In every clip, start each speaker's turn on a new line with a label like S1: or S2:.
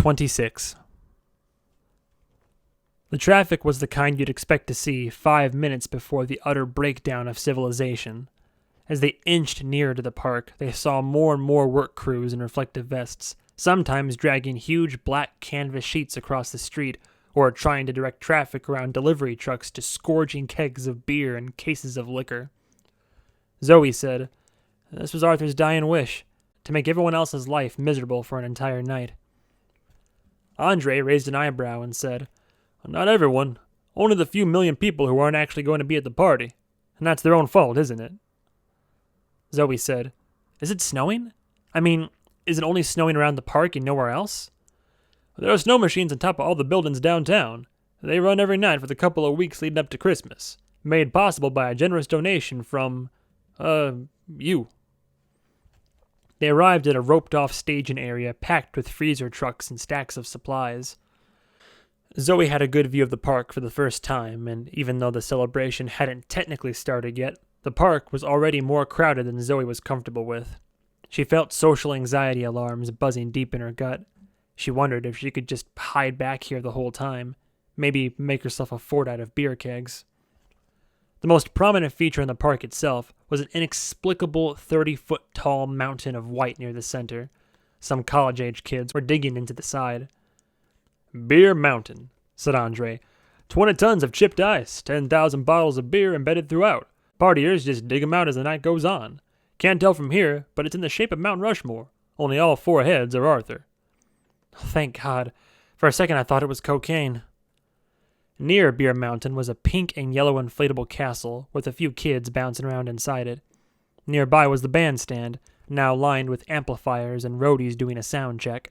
S1: 26. The traffic was the kind you'd expect to see 5 minutes before the utter breakdown of civilization. As they inched nearer to the park, they saw more and more work crews in reflective vests, sometimes dragging huge black canvas sheets across the street, or trying to direct traffic around delivery trucks to scourging kegs of beer and cases of liquor. Zoey said, "This was Arthur's dying wish, to make everyone else's life miserable for an entire night." Andre raised an eyebrow and said, "Not everyone. Only the few million people who aren't actually going to be at the party. And that's their own fault, isn't it?" Zoey said, "Is it snowing? I mean, is it only snowing around the park and nowhere else?" "There are snow machines on top of all the buildings downtown. They run every night for the couple of weeks leading up to Christmas. Made possible by a generous donation from, you." They arrived at a roped-off staging area packed with freezer trucks and stacks of supplies. Zoey had a good view of the park for the first time, and even though the celebration hadn't technically started yet, the park was already more crowded than Zoey was comfortable with. She felt social anxiety alarms buzzing deep in her gut. She wondered if she could just hide back here the whole time, maybe make herself a fort out of beer kegs. The most prominent feature in the park itself was an inexplicable 30-foot-tall mountain of white near the center. Some college-age kids were digging into the side. "Beer Mountain," said Andre. 20 tons of chipped ice, 10,000 bottles of beer embedded throughout. Partiers just dig 'em out as the night goes on. Can't tell from here, but it's in the shape of Mount Rushmore. Only all 4 heads are Arthur." Thank God. For a second I thought it was cocaine. Near Beer Mountain was a pink and yellow inflatable castle with a few kids bouncing around inside it. Nearby was the bandstand, now lined with amplifiers and roadies doing a sound check.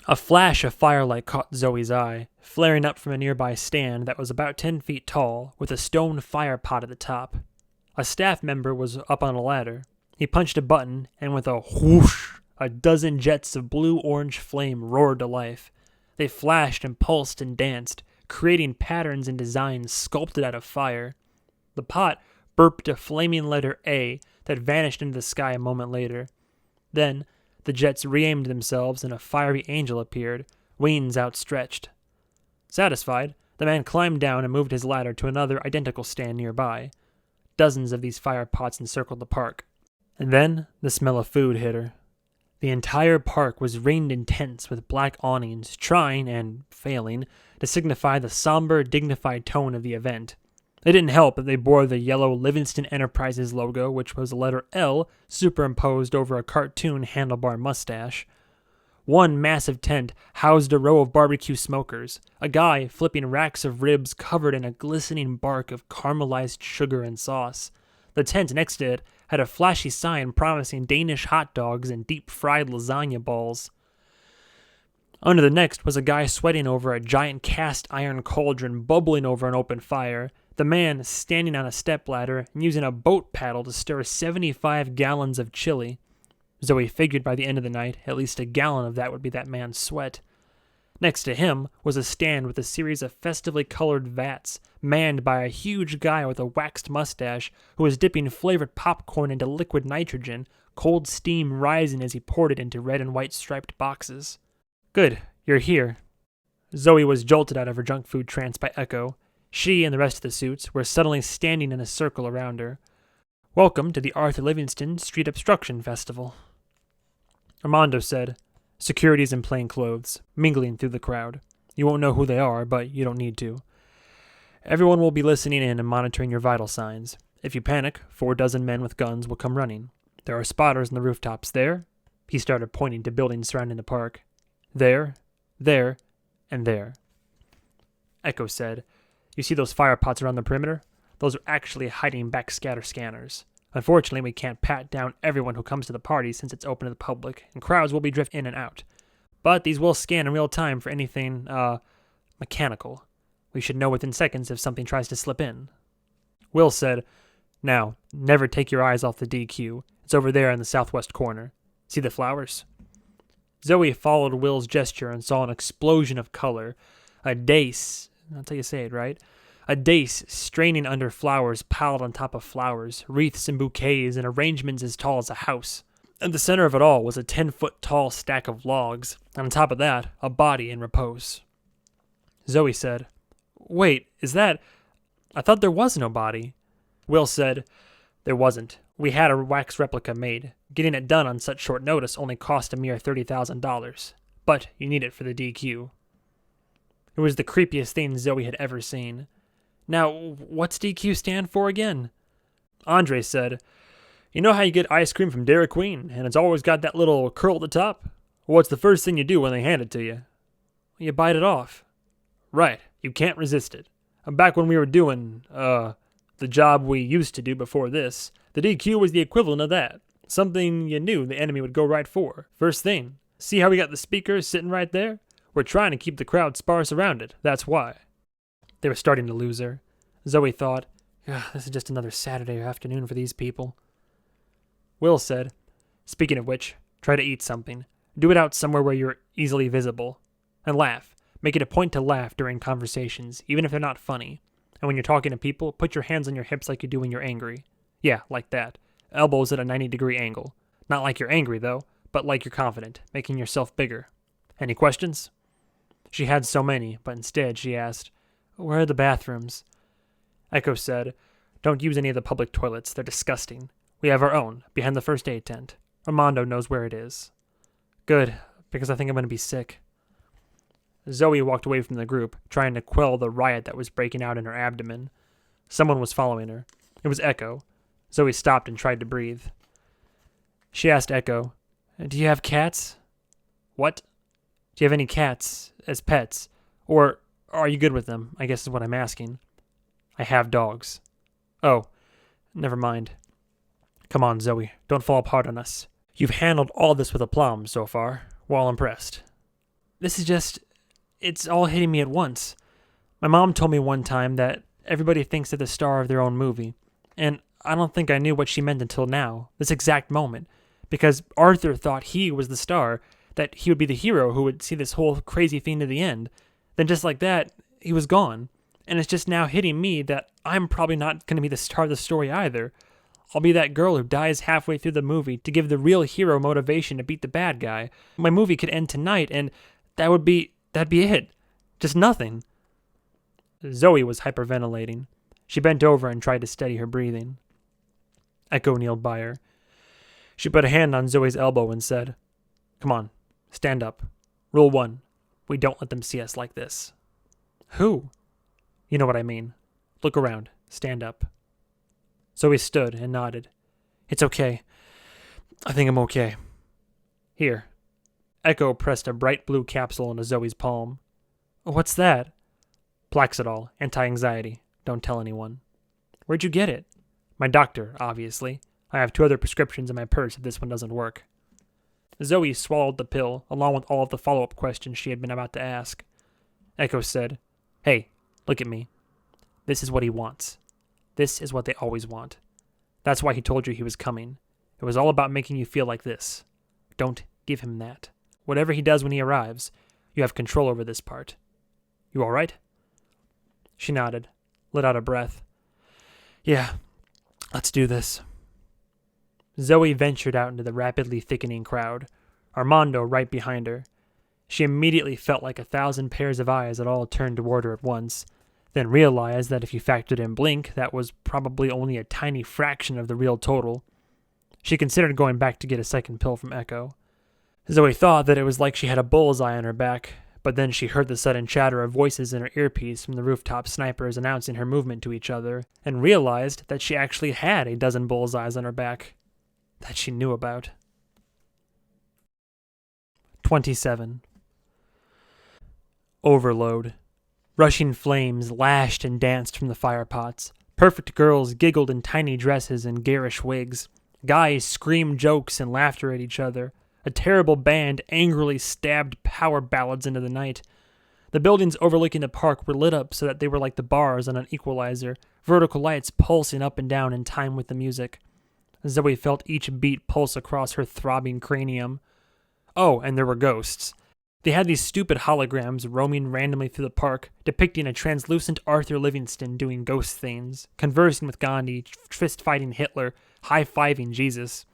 S1: A flash of firelight caught Zoey's eye, flaring up from a nearby stand that was about 10 feet tall, with a stone fire pot at the top. A staff member was up on a ladder. He punched a button, and with a whoosh, a dozen jets of blue-orange flame roared to life. They flashed and pulsed and danced, creating patterns and designs sculpted out of fire. The pot burped a flaming letter A that vanished into the sky a moment later. Then, the jets re-aimed themselves and a fiery angel appeared, wings outstretched. Satisfied, the man climbed down and moved his ladder to another identical stand nearby. Dozens of these fire pots encircled the park. And then the smell of food hit her. The entire park was ringed in tents with black awnings, trying, and failing, to signify the somber, dignified tone of the event. It didn't help that they bore the yellow Livingston Enterprises logo, which was the letter L superimposed over a cartoon handlebar mustache. One massive tent housed a row of barbecue smokers, a guy flipping racks of ribs covered in a glistening bark of caramelized sugar and sauce. The tent next to it had a flashy sign promising Danish hot dogs and deep-fried lasagna balls. Under the next was a guy sweating over a giant cast-iron cauldron bubbling over an open fire, the man standing on a stepladder and using a boat paddle to stir 75 gallons of chili. Zoey figured by the end of the night, at least a gallon of that would be that man's sweat. Next to him was a stand with a series of festively colored vats, manned by a huge guy with a waxed mustache who was dipping flavored popcorn into liquid nitrogen, cold steam rising as he poured it into red and white striped boxes. "Good, you're here." Zoey was jolted out of her junk food trance by Echo. She and the rest of the suits were suddenly standing in a circle around her. "Welcome to the Arthur Livingston Street Obstruction Festival." Armando said, "Security's in plain clothes, mingling through the crowd. You won't know who they are, but you don't need to. Everyone will be listening in and monitoring your vital signs. If you panic, 4 dozen men with guns will come running. There are spotters on the rooftops there." He started pointing to buildings surrounding the park. "There, and there." Echo said, "You see those fire pots around the perimeter? Those are actually hiding backscatter scanners. Unfortunately, we can't pat down everyone who comes to the party since it's open to the public, and crowds will be drifting in and out. But these will scan in real time for anything, mechanical. We should know within seconds if something tries to slip in." Will said, "Now, never take your eyes off the DQ. It's over there in the southwest corner. See the flowers?" Zoey followed Will's gesture and saw an explosion of color. A dace, that's how you say it, right? A dace straining under flowers piled on top of flowers, wreaths and bouquets and arrangements as tall as a house. At the center of it all was a 10-foot-tall stack of logs, and on top of that, a body in repose. Zoey said, "Wait, is that... I thought there was no body." Will said, "There wasn't. We had a wax replica made. Getting it done on such short notice only cost a mere $30,000. But you need it for the DQ." It was the creepiest thing Zoey had ever seen. "Now, what's DQ stand for again?" Andre said, "You know how you get ice cream from Dairy Queen, and it's always got that little curl at the top? What's the first thing you do when they hand it to you?" "You bite it off." "Right. You can't resist it. Back when we were doing, the job we used to do before this, the DQ was the equivalent of that. Something you knew the enemy would go right for. First thing. See how we got the speakers sitting right there? We're trying to keep the crowd sparse around it. That's why." They were starting to lose her. Zoey thought, "This is just another Saturday afternoon for these people." Will said, "Speaking of which, try to eat something. Do it out somewhere where you're easily visible. And laugh. Make it a point to laugh during conversations, even if they're not funny. And when you're talking to people, put your hands on your hips like you do when you're angry. Yeah, like that. Elbows at a 90-degree angle. Not like you're angry, though, but like you're confident, making yourself bigger. Any questions?" She had so many, but instead she asked, "Where are the bathrooms?" Echo said, "Don't use any of the public toilets. They're disgusting. We have our own, behind the first aid tent. Armando knows where it is." "Good, because I think I'm going to be sick." Zoey walked away from the group, trying to quell the riot that was breaking out in her abdomen. Someone was following her. It was Echo. Zoey stopped and tried to breathe. She asked Echo, "Do you have cats?" "What?" "Do you have any cats as pets? Or are you good with them, I guess is what I'm asking." "I have dogs." "Oh, never mind." "Come on, Zoey, don't fall apart on us. You've handled all this with aplomb so far. We're all impressed." "This is just... it's all hitting me at once. My mom told me one time that everybody thinks they're the star of their own movie, and I don't think I knew what she meant until now, this exact moment, because Arthur thought he was the star, that he would be the hero who would see this whole crazy thing to the end. Then just like that, he was gone, and it's just now hitting me that I'm probably not going to be the star of the story either. I'll be that girl who dies halfway through the movie to give the real hero motivation to beat the bad guy. My movie could end tonight, and that'd be it. Just nothing." Zoey was hyperventilating. She bent over and tried to steady her breathing. Echo kneeled by her. She put a hand on Zoey's elbow and said, "Come on, stand up. Rule 1. We don't let them see us like this." "Who?" "You know what I mean. Look around. Stand up." Zoey stood and nodded. "It's okay. I think I'm okay. Here." Echo pressed a bright blue capsule into Zoey's palm. "What's that?" "Plaxidol. Anti-anxiety. Don't tell anyone." "Where'd you get it?" "My doctor, obviously. I have 2 other prescriptions in my purse if this one doesn't work." Zoey swallowed the pill, along with all of the follow-up questions she had been about to ask. Echo said, "Hey, look at me. This is what he wants. This is what they always want. That's why he told you he was coming. It was all about making you feel like this. Don't give him that. Whatever he does when he arrives, you have control over this part. You all right?" She nodded, let out a breath. "Yeah, let's do this." Zoey ventured out into the rapidly thickening crowd, Armando right behind her. She immediately felt like 1,000 pairs of eyes had all turned toward her at once, then realized that if you factored in Blink, that was probably only a tiny fraction of the real total. She considered going back to get a second pill from Echo. Zoey thought that it was like she had a bullseye on her back, but then she heard the sudden chatter of voices in her earpiece from the rooftop snipers announcing her movement to each other, and realized that she actually had a dozen bullseyes on her back that she knew about. 27. Overload. Rushing flames lashed and danced from the firepots. Perfect girls giggled in tiny dresses and garish wigs. Guys screamed jokes and laughter at each other. A terrible band angrily stabbed power ballads into the night. The buildings overlooking the park were lit up so that they were like the bars on an equalizer, vertical lights pulsing up and down in time with the music. Zoey felt each beat pulse across her throbbing cranium. Oh, and there were ghosts. They had these stupid holograms roaming randomly through the park, depicting a translucent Arthur Livingston doing ghost things, conversing with Gandhi, fist-fighting Hitler, high-fiving Jesus.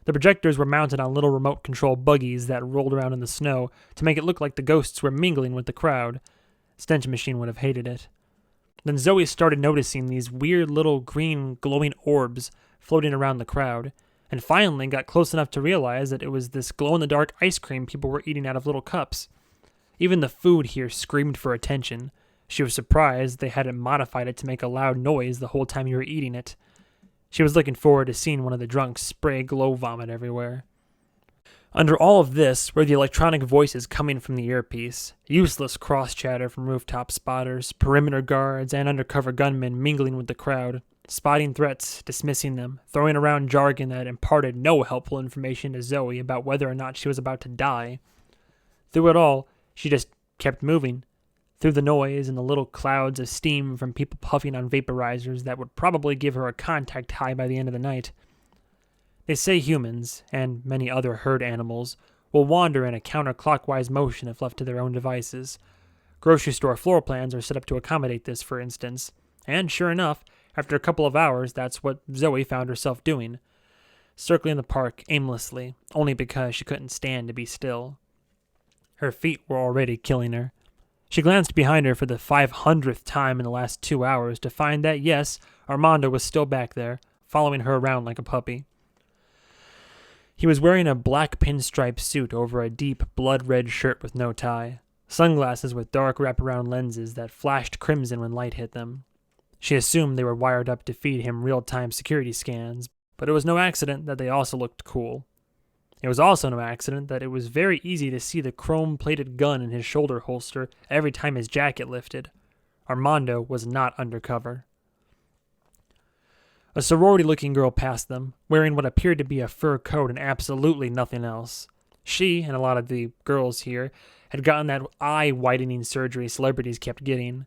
S1: The projectors were mounted on little remote control buggies that rolled around in the snow to make it look like the ghosts were mingling with the crowd. Stench Machine would have hated it. Then Zoey started noticing these weird little green glowing orbs floating around the crowd, and finally got close enough to realize that it was this glow-in-the-dark ice cream people were eating out of little cups. Even the food here screamed for attention. She was surprised they hadn't modified it to make a loud noise the whole time you were eating it. She was looking forward to seeing one of the drunks spray glow vomit everywhere. Under all of this were the electronic voices coming from the earpiece, useless cross-chatter from rooftop spotters, perimeter guards, and undercover gunmen mingling with the crowd, spotting threats, dismissing them, throwing around jargon that imparted no helpful information to Zoey about whether or not she was about to die. Through it all, she just kept moving, through the noise and the little clouds of steam from people puffing on vaporizers that would probably give her a contact high by the end of the night. They say humans, and many other herd animals, will wander in a counterclockwise motion if left to their own devices. Grocery store floor plans are set up to accommodate this, for instance. And sure enough, after a couple of hours, that's what Zoey found herself doing. Circling the park aimlessly, only because she couldn't stand to be still. Her feet were already killing her. She glanced behind her for the 500th time in the last 2 hours to find that, yes, Armando was still back there, following her around like a puppy. He was wearing a black pinstripe suit over a deep, blood-red shirt with no tie, sunglasses with dark wraparound lenses that flashed crimson when light hit them. She assumed they were wired up to feed him real-time security scans, but it was no accident that they also looked cool. It was also no accident that it was very easy to see the chrome-plated gun in his shoulder holster every time his jacket lifted. Armando was not undercover. A sorority-looking girl passed them, wearing what appeared to be a fur coat and absolutely nothing else. She, and a lot of the girls here, had gotten that eye-widening surgery celebrities kept getting.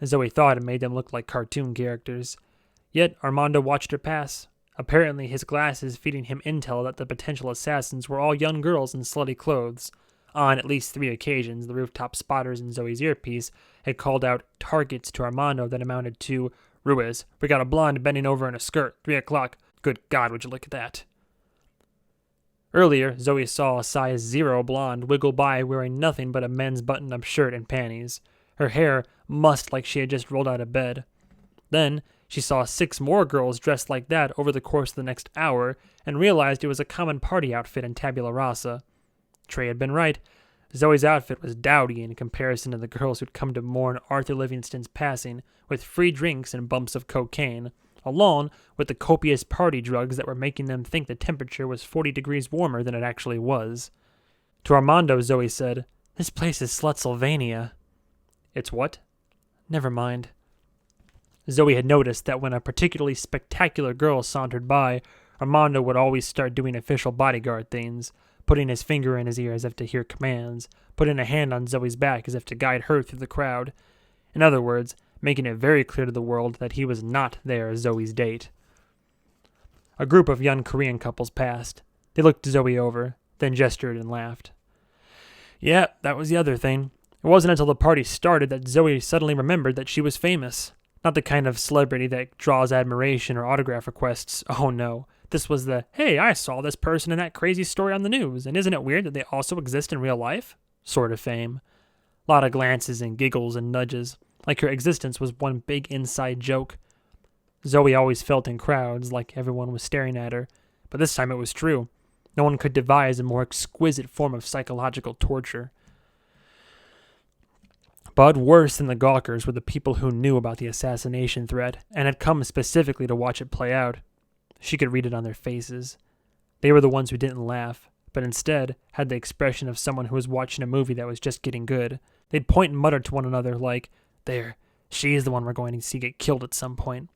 S1: Zoey thought it made them look like cartoon characters. Yet Armando watched her pass, apparently his glasses feeding him intel that the potential assassins were all young girls in slutty clothes. On at least 3 occasions, the rooftop spotters in Zoey's earpiece had called out targets to Armando that amounted to, "Ruiz, we got a blonde bending over in a skirt, 3 o'clock. Good God, would you look at that?" Earlier, Zoey saw a size 0 blonde wiggle by wearing nothing but a men's button-up shirt and panties. Her hair mussed like she had just rolled out of bed. Then, she saw 6 more girls dressed like that over the course of the next hour and realized it was a common party outfit in tabula rasa. Trey had been right. Zoey's outfit was dowdy in comparison to the girls who'd come to mourn Arthur Livingston's passing, with free drinks and bumps of cocaine, along with the copious party drugs that were making them think the temperature was 40 degrees warmer than it actually was. To Armando, Zoey said, "This place is Slutsylvania." "It's what?" "Never mind." Zoey had noticed that when a particularly spectacular girl sauntered by, Armando would always start doing official bodyguard things, putting his finger in his ear as if to hear commands, putting a hand on Zoey's back as if to guide her through the crowd. In other words, making it very clear to the world that he was not there as Zoey's date. A group of young Korean couples passed. They looked Zoey over, then gestured and laughed. Yeah, that was the other thing. It wasn't until the party started that Zoey suddenly remembered that she was famous. Not the kind of celebrity that draws admiration or autograph requests. Oh no. This was the, "Hey, I saw this person in that crazy story on the news, and isn't it weird that they also exist in real life?" sort of fame. A lot of glances and giggles and nudges, like her existence was one big inside joke. Zoey always felt in crowds like everyone was staring at her, but this time it was true. No one could devise a more exquisite form of psychological torture. But worse than the gawkers were the people who knew about the assassination threat and had come specifically to watch it play out. She could read it on their faces. They were the ones who didn't laugh, but instead had the expression of someone who was watching a movie that was just getting good. They'd point and mutter to one another like, "There, she is the one we're going to see get killed at some point."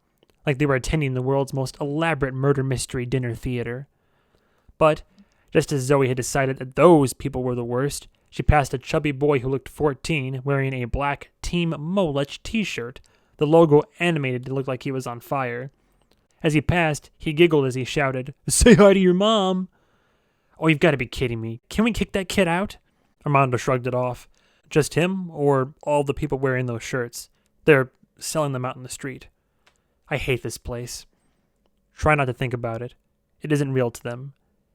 S1: Like they were attending the world's most elaborate murder mystery dinner theater. But, just as Zoey had decided that those people were the worst, she passed a chubby boy who looked 14 wearing a black Team Molech t-shirt, the logo animated to look like he was on fire. As he passed, he giggled as he shouted, "Say hi to your mom!" "Oh, you've got to be kidding me. Can we kick that kid out?" Armando shrugged it off. "Just him, or all the people wearing those shirts? They're selling them out in the street. I hate this place." Try not to think about it. It isn't real to them.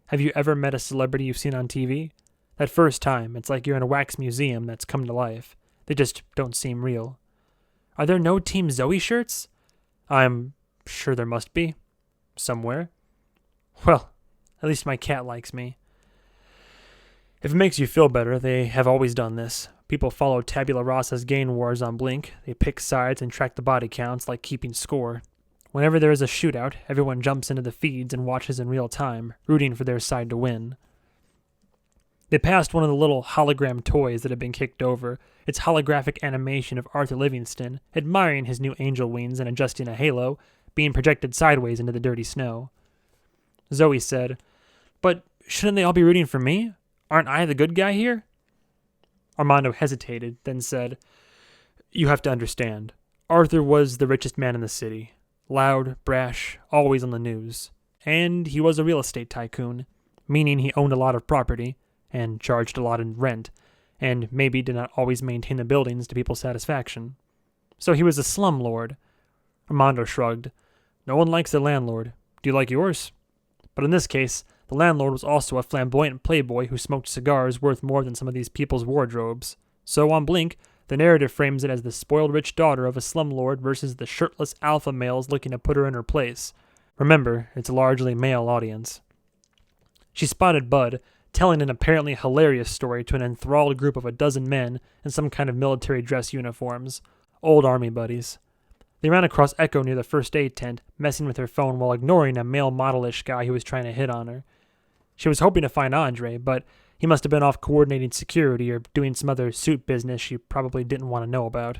S1: Have you ever met a celebrity you've seen on TV? That first time, it's like you're in a wax museum that's come to life. They just don't seem real. Are there no Team Zoey shirts? I'm sure there must be. Somewhere. Well, at least my cat likes me. If it makes you feel better, they have always done this. People follow Tabula Rasa's gain wars on Blink. They pick sides and track the body counts like keeping score. Whenever there is a shootout, everyone jumps into the feeds and watches in real time, rooting for their side to win. They passed one of the little hologram toys that had been kicked over, its holographic animation of Arthur Livingston, admiring his new angel wings and adjusting a halo, being projected sideways into the dirty snow. Zoey said, "But shouldn't they all be rooting for me? Aren't I the good guy here?" Armando hesitated, then said, "You have to understand. Arthur was the richest man in the city. Loud, brash, always on the news. And he was a real estate tycoon, meaning he owned a lot of property, and charged a lot in rent, and maybe did not always maintain the buildings to people's satisfaction. So he was a slumlord." Armando shrugged. "No one likes their landlord. Do you like yours?" But in this case, the landlord was also a flamboyant playboy who smoked cigars worth more than some of these people's wardrobes. So on Blink, the narrative frames it as the spoiled rich daughter of a slumlord versus the shirtless alpha males looking to put her in her place. Remember, it's a largely male audience. She spotted Bud, telling an apparently hilarious story to an enthralled group of a dozen men in some kind of military dress uniforms, old army buddies. They ran across Echo near the first aid tent, messing with her phone while ignoring a male modelish guy who was trying to hit on her. She was hoping to find Andre, but he must have been off coordinating security or doing some other suit business she probably didn't want to know about.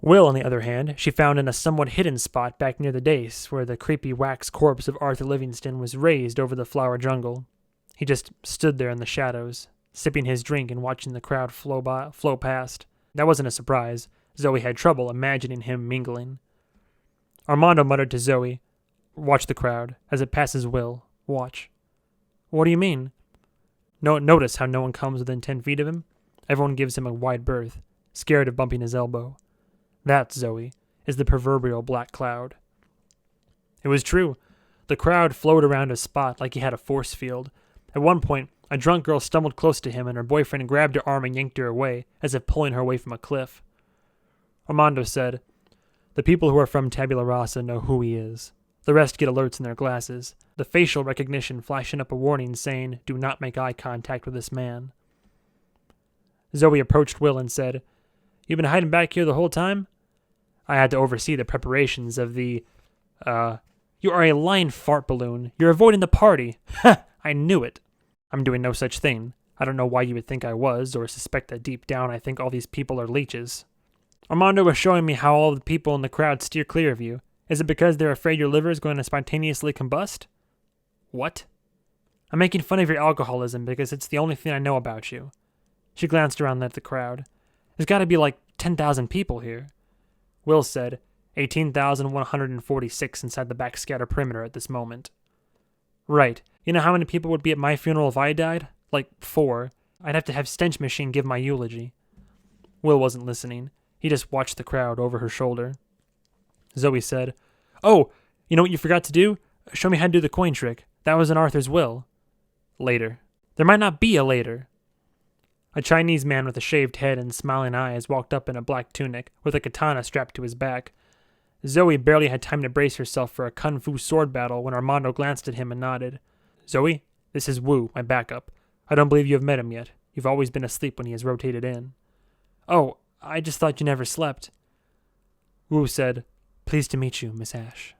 S1: Will, on the other hand, she found in a somewhat hidden spot back near the dais, where the creepy wax corpse of Arthur Livingston was raised over the flower jungle. He just stood there in the shadows, sipping his drink and watching the crowd flow past. That wasn't a surprise. Zoey had trouble imagining him mingling. Armando muttered to Zoey, "Watch the crowd. As it passes Will, watch." "What do you mean?" Notice how no one comes within 10 feet of him? Everyone gives him a wide berth, scared of bumping his elbow. That, Zoey, is the proverbial black cloud. It was true. The crowd flowed around a spot like he had a force field. At one point, a drunk girl stumbled close to him and her boyfriend grabbed her arm and yanked her away, as if pulling her away from a cliff. Armando said, "The people who are from Tabula Rasa know who he is. The rest get alerts in their glasses, the facial recognition flashing up a warning saying, 'Do not make eye contact with this man.'" Zoey approached Will and said, "You've been hiding back here the whole time?" "I had to oversee the preparations of the, You are a lying fart balloon. You're avoiding the party. Ha! I knew it." "I'm doing no such thing. I don't know why you would think I was, or suspect that deep down I think all these people are leeches." "Armando was showing me how all the people in the crowd steer clear of you. Is it because they're afraid your liver is going to spontaneously combust?" "What?" "I'm making fun of your alcoholism because it's the only thing I know about you." She glanced around at the crowd. "There's got to be like 10,000 people here." Will said, 18,146 inside the backscatter perimeter at this moment. "Right. You know how many people would be at my funeral if I died? Like 4. I'd have to have Stench Machine give my eulogy." Will wasn't listening. He just watched the crowd over her shoulder. Zoey said, "Oh, you know what you forgot to do? Show me how to do the coin trick. That was in Arthur's will." "Later." "There might not be a later." A Chinese man with a shaved head and smiling eyes walked up in a black tunic, with a katana strapped to his back. Zoey barely had time to brace herself for a kung fu sword battle when Armando glanced at him and nodded. "Zoey, this is Wu, my backup. I don't believe you have met him yet. You've always been asleep when he has rotated in." "Oh, I just thought you never slept." Wu said, "Pleased to meet you, Miss Ash."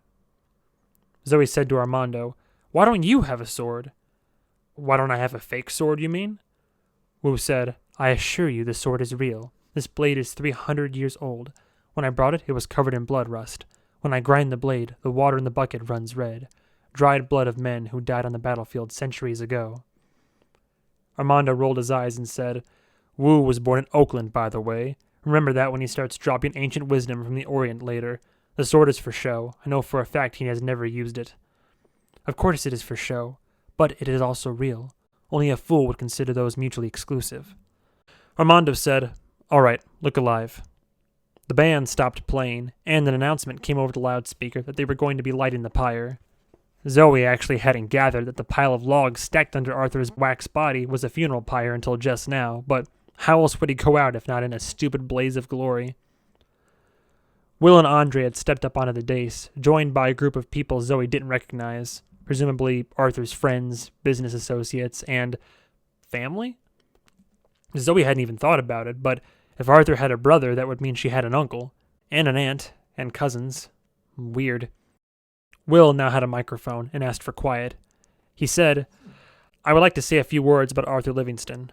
S1: Zoey said to Armando, "Why don't you have a sword?" "Why don't I have a fake sword, you mean?" Wu said, "I assure you the sword is real. This blade is 300 years old. When I brought it, it was covered in blood rust. When I grind the blade, the water in the bucket runs red. Dried blood of men who died on the battlefield centuries ago." Armando rolled his eyes and said, "Wu was born in Oakland, by the way. Remember that when he starts dropping ancient wisdom from the Orient later. The sword is for show. I know for a fact he has never used it." "Of course it is for show, but it is also real. Only a fool would consider those mutually exclusive." Armando said, "All right, look alive." The band stopped playing, and an announcement came over the loudspeaker that they were going to be lighting the pyre. Zoey actually hadn't gathered that the pile of logs stacked under Arthur's wax body was a funeral pyre until just now, but how else would he go out if not in a stupid blaze of glory? Will and Andre had stepped up onto the dais, joined by a group of people Zoey didn't recognize, presumably Arthur's friends, business associates, and family? Zoey hadn't even thought about it, but if Arthur had a brother, that would mean she had an uncle, and an aunt, and cousins. Weird. Will now had a microphone and asked for quiet. He said, "I would like to say a few words about Arthur Livingston.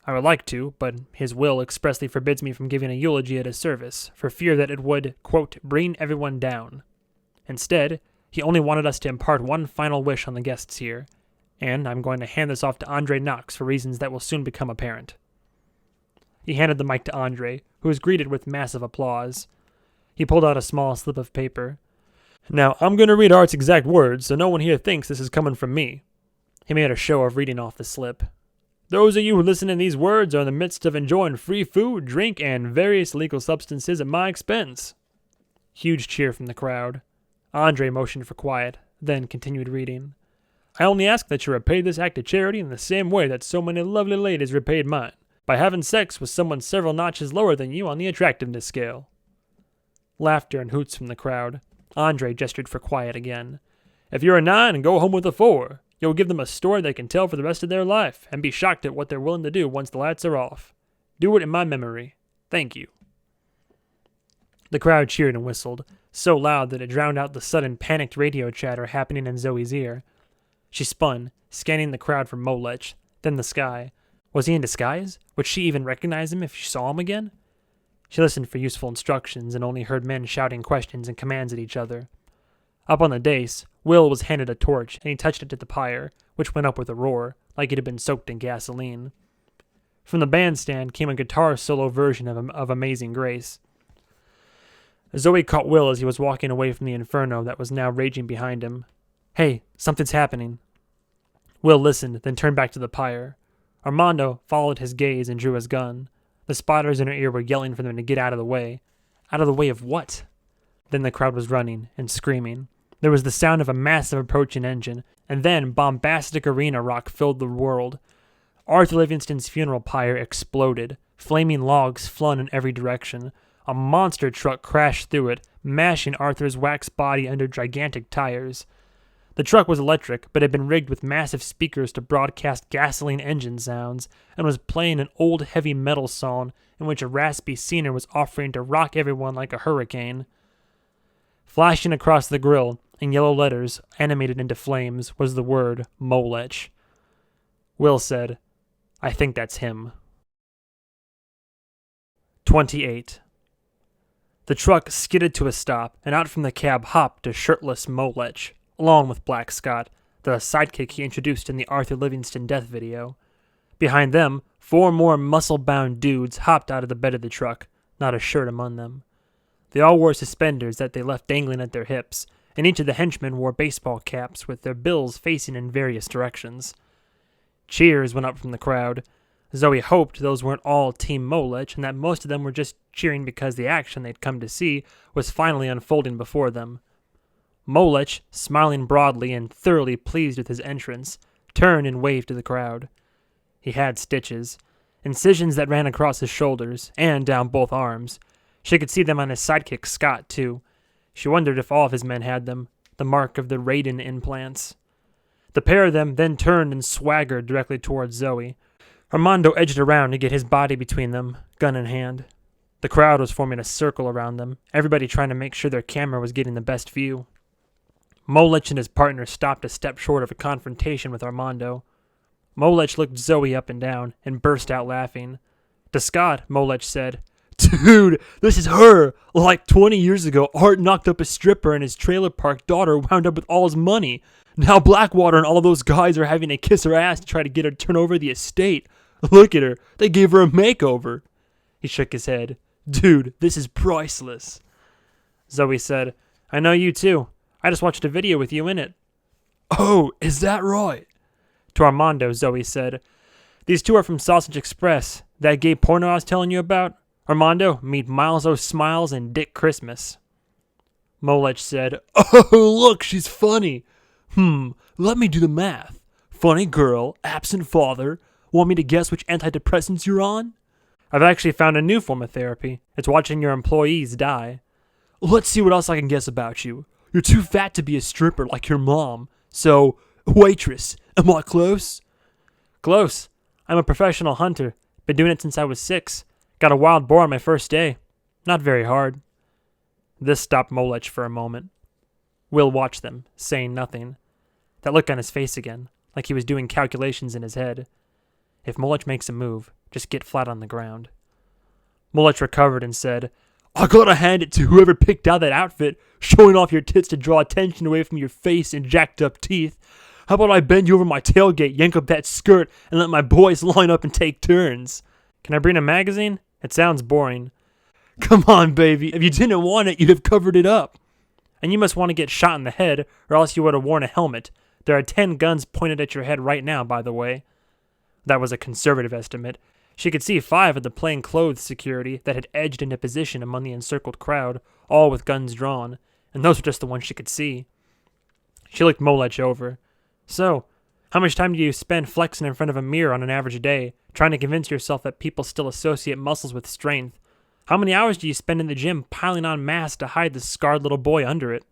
S1: I would like to, but his will expressly forbids me from giving a eulogy at his service, for fear that it would, quote, bring everyone down. Instead, he only wanted us to impart one final wish on the guests here, and I'm going to hand this off to Andre Knox for reasons that will soon become apparent." He handed the mic to Andre, who was greeted with massive applause. He pulled out a small slip of paper. "Now, I'm going to read Art's exact words, so no one here thinks this is coming from me." He made a show of reading off the slip. "Those of you who listen to these words are in the midst of enjoying free food, drink, and various legal substances at my expense." Huge cheer from the crowd. Andre motioned for quiet, then continued reading. "I only ask that you repay this act of charity in the same way that so many lovely ladies repaid mine, by having sex with someone several notches lower than you on the attractiveness scale." Laughter and hoots from the crowd. Andre gestured for quiet again. "If you're a 9 and go home with a 4, you'll give them a story they can tell for the rest of their life, and be shocked at what they're willing to do once the lights are off. Do it in my memory. Thank you." The crowd cheered and whistled, so loud that it drowned out the sudden panicked radio chatter happening in Zoey's ear. She spun, scanning the crowd for Molech, then the sky. Was he in disguise? Would she even recognize him if she saw him again? She listened for useful instructions and only heard men shouting questions and commands at each other. Up on the dais, Will was handed a torch, and he touched it to the pyre, which went up with a roar, like it had been soaked in gasoline. From the bandstand came a guitar solo version of Amazing Grace. Zoey caught Will as he was walking away from the inferno that was now raging behind him. "Hey, something's happening." Will listened, then turned back to the pyre. Armando followed his gaze and drew his gun. The spotters in her ear were yelling for them to get out of the way. Out of the way of what? Then the crowd was running and screaming. There was the sound of a massive approaching engine, and then bombastic arena rock filled the world. Arthur Livingston's funeral pyre exploded. Flaming logs flung in every direction. A monster truck crashed through it, mashing Arthur's wax body under gigantic tires. The truck was electric, but had been rigged with massive speakers to broadcast gasoline engine sounds, and was playing an old heavy metal song in which a raspy singer was offering to rock everyone like a hurricane. Flashing across the grill, in yellow letters, animated into flames, was the word Molech. Will said, "I think that's him." 28. The truck skidded to a stop, and out from the cab hopped a shirtless Molech, along with Black Scott, the sidekick he introduced in the Arthur Livingston death video. Behind them, 4 more muscle-bound dudes hopped out of the bed of the truck, not a shirt among them. They all wore suspenders that they left dangling at their hips, and each of the henchmen wore baseball caps with their bills facing in various directions. Cheers went up from the crowd. Zoey hoped those weren't all Team Molech, and that most of them were just cheering because the action they'd come to see was finally unfolding before them. Molech, smiling broadly and thoroughly pleased with his entrance, turned and waved to the crowd. He had stitches, incisions that ran across his shoulders and down both arms. She could see them on his sidekick Scott, too. She wondered if all of his men had them, the mark of the Raiden implants. The pair of them then turned and swaggered directly towards Zoey. Armando edged around to get his body between them, gun in hand. The crowd was forming a circle around them, everybody trying to make sure their camera was getting the best view. Molech and his partner stopped a step short of a confrontation with Armando. Molech looked Zoey up and down and burst out laughing. To Scott, Molech said, "Dude, this is her! Like 20 years ago, Art knocked up a stripper and his trailer park daughter wound up with all his money. Now Blackwater and all those guys are having to kiss her ass to try to get her to turn over the estate. Look at her. They gave her a makeover." He shook his head. "Dude, this is priceless." Zoey said, "I know you too. I just watched a video with you in it." "Oh, is that right?" To Armando, Zoey said, "These two are from Sausage Express, that gay porno I was telling you about. Armando, meet Miles O'Smiles and Dick Christmas." Molech said, "Oh, look, she's funny. Let me do the math. Funny girl, absent father. Want me to guess which antidepressants you're on? I've actually found a new form of therapy. It's watching your employees die. Let's see what else I can guess about you. You're too fat to be a stripper like your mom. So, waitress, am I close? Close. I'm a professional hunter. Been doing it since I was 6. Got a wild boar on my first day. Not very hard. This stopped Molech for a moment. Will watched them, saying nothing. That look on his face again, like he was doing calculations in his head. If Molech makes a move, just get flat on the ground. Molech recovered and said, I gotta hand it to whoever picked out that outfit, showing off your tits to draw attention away from your face and jacked up teeth. How about I bend you over my tailgate, yank up that skirt, and let my boys line up and take turns? Can I bring a magazine? It sounds boring. Come on, baby. If you didn't want it, you'd have covered it up. And you must want to get shot in the head, or else you would have worn a helmet. There are 10 guns pointed at your head right now, by the way. That was a conservative estimate. She could see 5 of the plainclothes security that had edged into position among the encircled crowd, all with guns drawn, and those were just the ones she could see. She looked Molech over. So, how much time do you spend flexing in front of a mirror on an average day, trying to convince yourself that people still associate muscles with strength? How many hours do you spend in the gym piling on mass to hide the scarred little boy under it?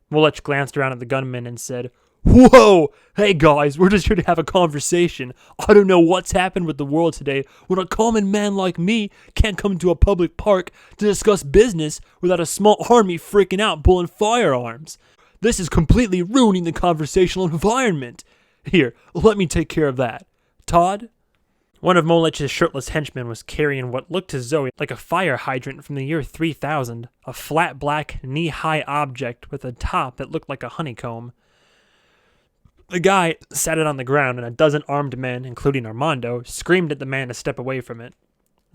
S1: Molech glanced around at the gunman and said, Whoa! Hey guys, we're just here to have a conversation. I don't know what's happened with the world today when a common man like me can't come to a public park to discuss business without a small army freaking out pulling firearms. This is completely ruining the conversational environment. Here, let me take care of that. Todd? One of Molech's shirtless henchmen was carrying what looked to Zoe like a fire hydrant from the year 3000, a flat black, knee-high object with a top that looked like a honeycomb. The guy sat it on the ground, and a dozen armed men, including Armando, screamed at the man to step away from it.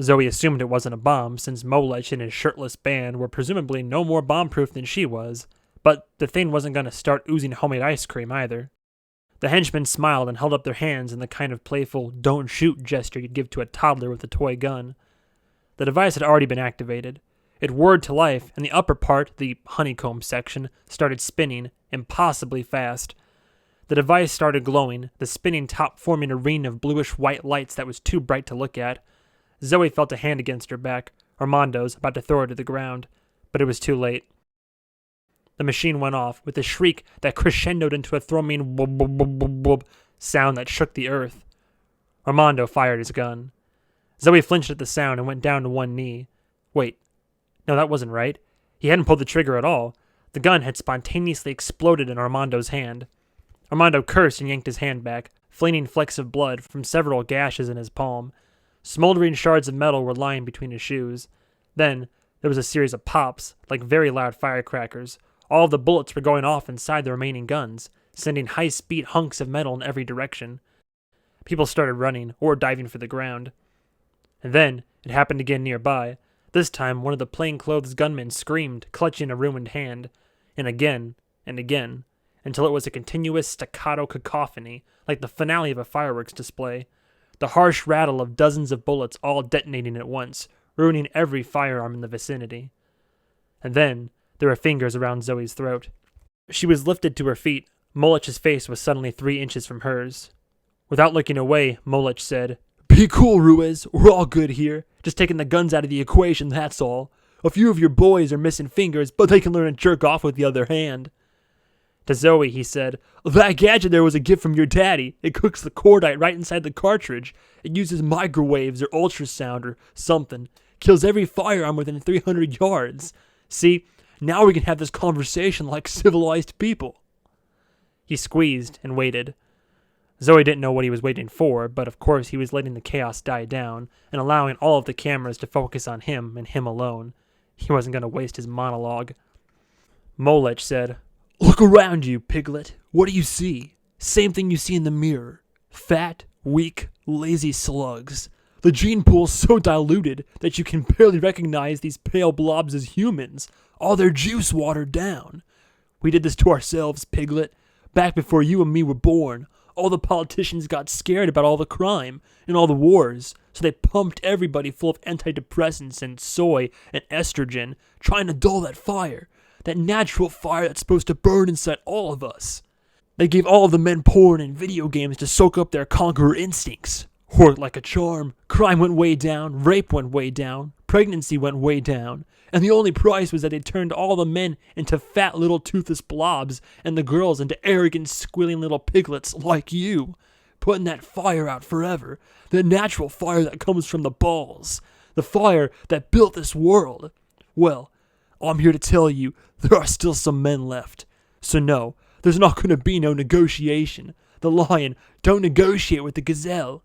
S1: Zoe assumed it wasn't a bomb, since Molech and his shirtless band were presumably no more bomb-proof than she was, but the thing wasn't going to start oozing homemade ice cream either. The henchmen smiled and held up their hands in the kind of playful, don't shoot gesture you'd give to a toddler with a toy gun. The device had already been activated. It whirred to life, and the upper part, the honeycomb section, started spinning, impossibly fast. The device started glowing, the spinning top forming a ring of bluish-white lights that was too bright to look at. Zoe felt a hand against her back, Armando's, about to throw her to the ground, but it was too late. The machine went off, with a shriek that crescendoed into a thrumming whoop sound that shook the earth. Armando fired his gun. Zoe flinched at the sound and went down to one knee. Wait, no, that wasn't right. He hadn't pulled the trigger at all. The gun had spontaneously exploded in Armando's hand. Armando cursed and yanked his hand back, flailing flecks of blood from several gashes in his palm. Smoldering shards of metal were lying between his shoes. Then, there was a series of pops, like very loud firecrackers. All of the bullets were going off inside the remaining guns, sending high-speed hunks of metal in every direction. People started running, or diving for the ground. And then, it happened again nearby. This time, one of the plainclothes gunmen screamed, clutching a ruined hand. And again, until it was a continuous staccato cacophony, like the finale of a fireworks display. The harsh rattle of dozens of bullets all detonating at once, ruining every firearm in the vicinity. And then, there were fingers around Zoe's throat. She was lifted to her feet. Molech's face was suddenly 3 inches from hers. Without looking away, Molech said, Be cool, Ruiz. We're all good here. Just taking the guns out of the equation, that's all. A few of your boys are missing fingers, but they can learn to jerk off with the other hand. To Zoe, he said, That gadget there was a gift from your daddy. It cooks the cordite right inside the cartridge. It uses microwaves or ultrasound or something. Kills every firearm within 300 yards. See? Now we can have this conversation like civilized people. He squeezed and waited. Zoe didn't know what he was waiting for, but of course he was letting the chaos die down and allowing all of the cameras to focus on him and him alone. He wasn't going to waste his monologue. Molech said, Look around you, piglet. What do you see? Same thing you see in the mirror. Fat, weak, lazy slugs. The gene pool's so diluted that you can barely recognize these pale blobs as humans. All their juice watered down. We did this to ourselves, piglet. Back before you and me were born, all the politicians got scared about all the crime and all the wars, so they pumped everybody full of antidepressants and soy and estrogen, trying to dull that fire, that natural fire that's supposed to burn inside all of us. They gave all of the men porn and video games to soak up their conqueror instincts. Worked like a charm. Crime went way down, rape went way down, pregnancy went way down, and the only price was that they turned all the men into fat little toothless blobs and the girls into arrogant squealing little piglets like you, putting that fire out forever, the natural fire that comes from the balls, the fire that built this world. Well, I'm here to tell you there are still some men left. So no, there's not going to be no negotiation. The lion don't negotiate with the gazelle.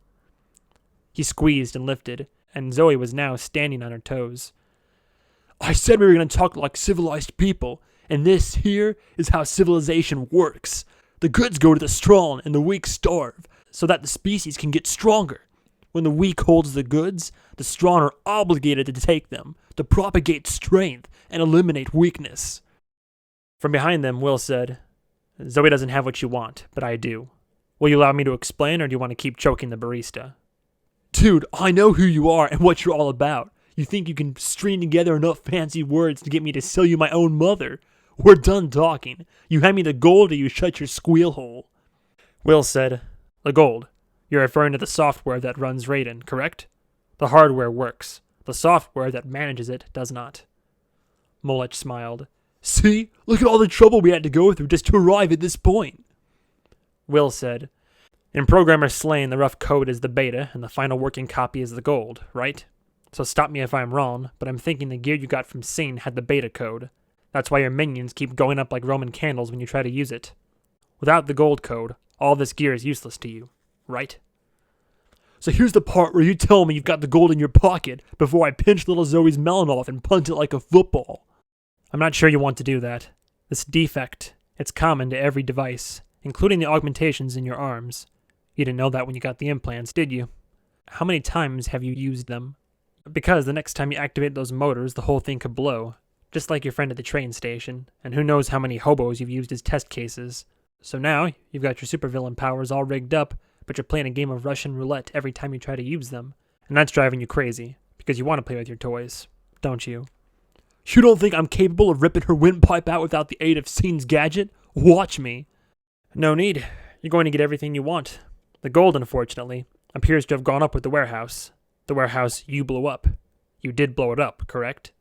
S1: He squeezed and lifted, and Zoey was now standing on her toes. I said we were going to talk like civilized people, and this here is how civilization works. The goods go to the strong and the weak starve, so that the species can get stronger. When the weak holds the goods, the strong are obligated to take them, to propagate strength and eliminate weakness. From behind them, Will said, Zoey doesn't have what you want, but I do. Will you allow me to explain, or do you want to keep choking the barista? Dude, I know who you are and what you're all about. You think you can string together enough fancy words to get me to sell you my own mother? We're done talking. You hand me the gold or you shut your squeal hole. Will said, The gold. You're referring to the software that runs Raiden, correct? The hardware works. The software that manages it does not. Molech smiled. See? Look at all the trouble we had to go through just to arrive at this point. Will said, In programmer slang, the rough code is the beta, and the final working copy is the gold, right? So stop me if I'm wrong, but I'm thinking the gear you got from Scene had the beta code. That's why your minions keep going up like Roman candles when you try to use it. Without the gold code, all this gear is useless to you, right? So here's the part where you tell me you've got the gold in your pocket before I pinch little Zoey's melon off and punt it like a football. I'm not sure you want to do that. This defect, it's common to every device, including the augmentations in your arms. You didn't know that when you got the implants, did you? How many times have you used them? Because the next time you activate those motors, the whole thing could blow. Just like your friend at the train station, and who knows how many hobos you've used as test cases. So now, you've got your supervillain powers all rigged up, but you're playing a game of Russian roulette every time you try to use them. And that's driving you crazy, because you want to play with your toys, don't you? You don't think I'm capable of ripping her windpipe out without the aid of Scene's gadget? Watch me. No need. You're going to get everything you want. The gold, unfortunately, appears to have gone up with the warehouse. The warehouse you blew up. You did blow it up, correct?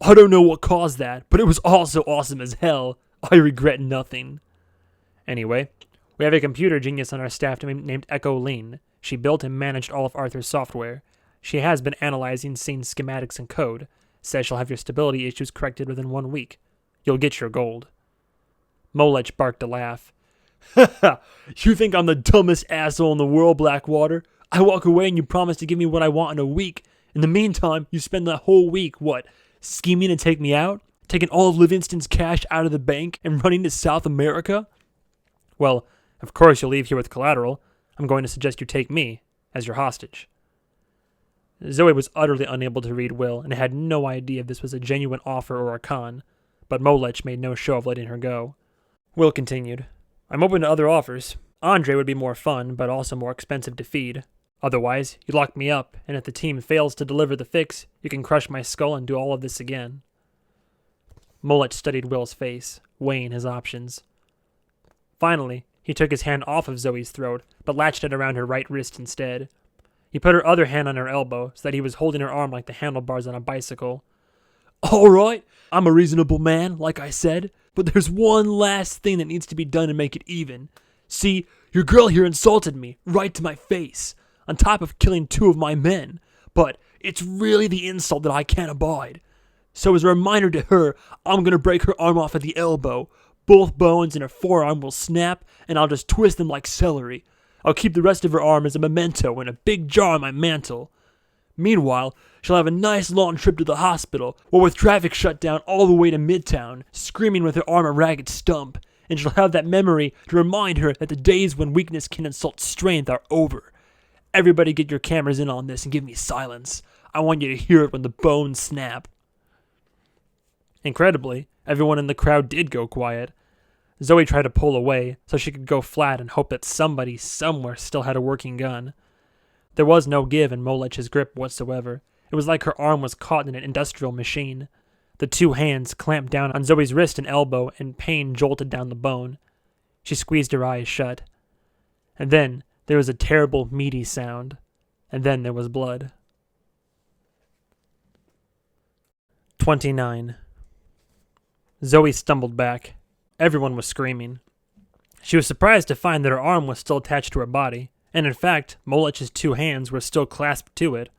S1: I don't know what caused that, but it was also awesome as hell. I regret nothing. Anyway, we have a computer genius on our staff named Echo Lean. She built and managed all of Arthur's software. She has been analyzing Scene schematics and code. Says she'll have your stability issues corrected within 1 week. You'll get your gold. Molech barked a laugh. Ha! You think I'm the dumbest asshole in the world, Blackwater? I walk away and you promise to give me what I want in a week. In the meantime, you spend the whole week, what, scheming to take me out? Taking all of Livingston's cash out of the bank and running to South America? Well, of course you'll leave here with collateral. I'm going to suggest you take me as your hostage. Zoey was utterly unable to read Will and had no idea if this was a genuine offer or a con, but Molech made no show of letting her go. Will continued, I'm open to other offers. Andre would be more fun, but also more expensive to feed. Otherwise, you lock me up, and if the team fails to deliver the fix, you can crush my skull and do all of this again. Molech studied Will's face, weighing his options. Finally, he took his hand off of Zoey's throat, but latched it around her right wrist instead. He put her other hand on her elbow, so that he was holding her arm like the handlebars on a bicycle. All right, I'm a reasonable man, like I said, but there's one last thing that needs to be done to make it even. See, your girl here insulted me, right to my face, on top of killing 2 of my men, but it's really the insult that I can't abide. So as a reminder to her, I'm gonna break her arm off at the elbow. Both bones in her forearm will snap, and I'll just twist them like celery. I'll keep the rest of her arm as a memento in a big jar on my mantle. Meanwhile, she'll have a nice long trip to the hospital, or with traffic shut down all the way to Midtown, screaming with her arm a ragged stump, and she'll have that memory to remind her that the days when weakness can insult strength are over. Everybody get your cameras in on this and give me silence. I want you to hear it when the bones snap. Incredibly, everyone in the crowd did go quiet. Zoey tried to pull away so she could go flat and hope that somebody somewhere still had a working gun. There was no give in Molech's grip whatsoever. It was like her arm was caught in an industrial machine. The 2 hands clamped down on Zoey's wrist and elbow, and pain jolted down the bone. She squeezed her eyes shut. And then there was a terrible, meaty sound. And then there was blood. 29. Zoey stumbled back. Everyone was screaming. She was surprised to find that her arm was still attached to her body, and in fact, Molech's 2 hands were still clasped to it,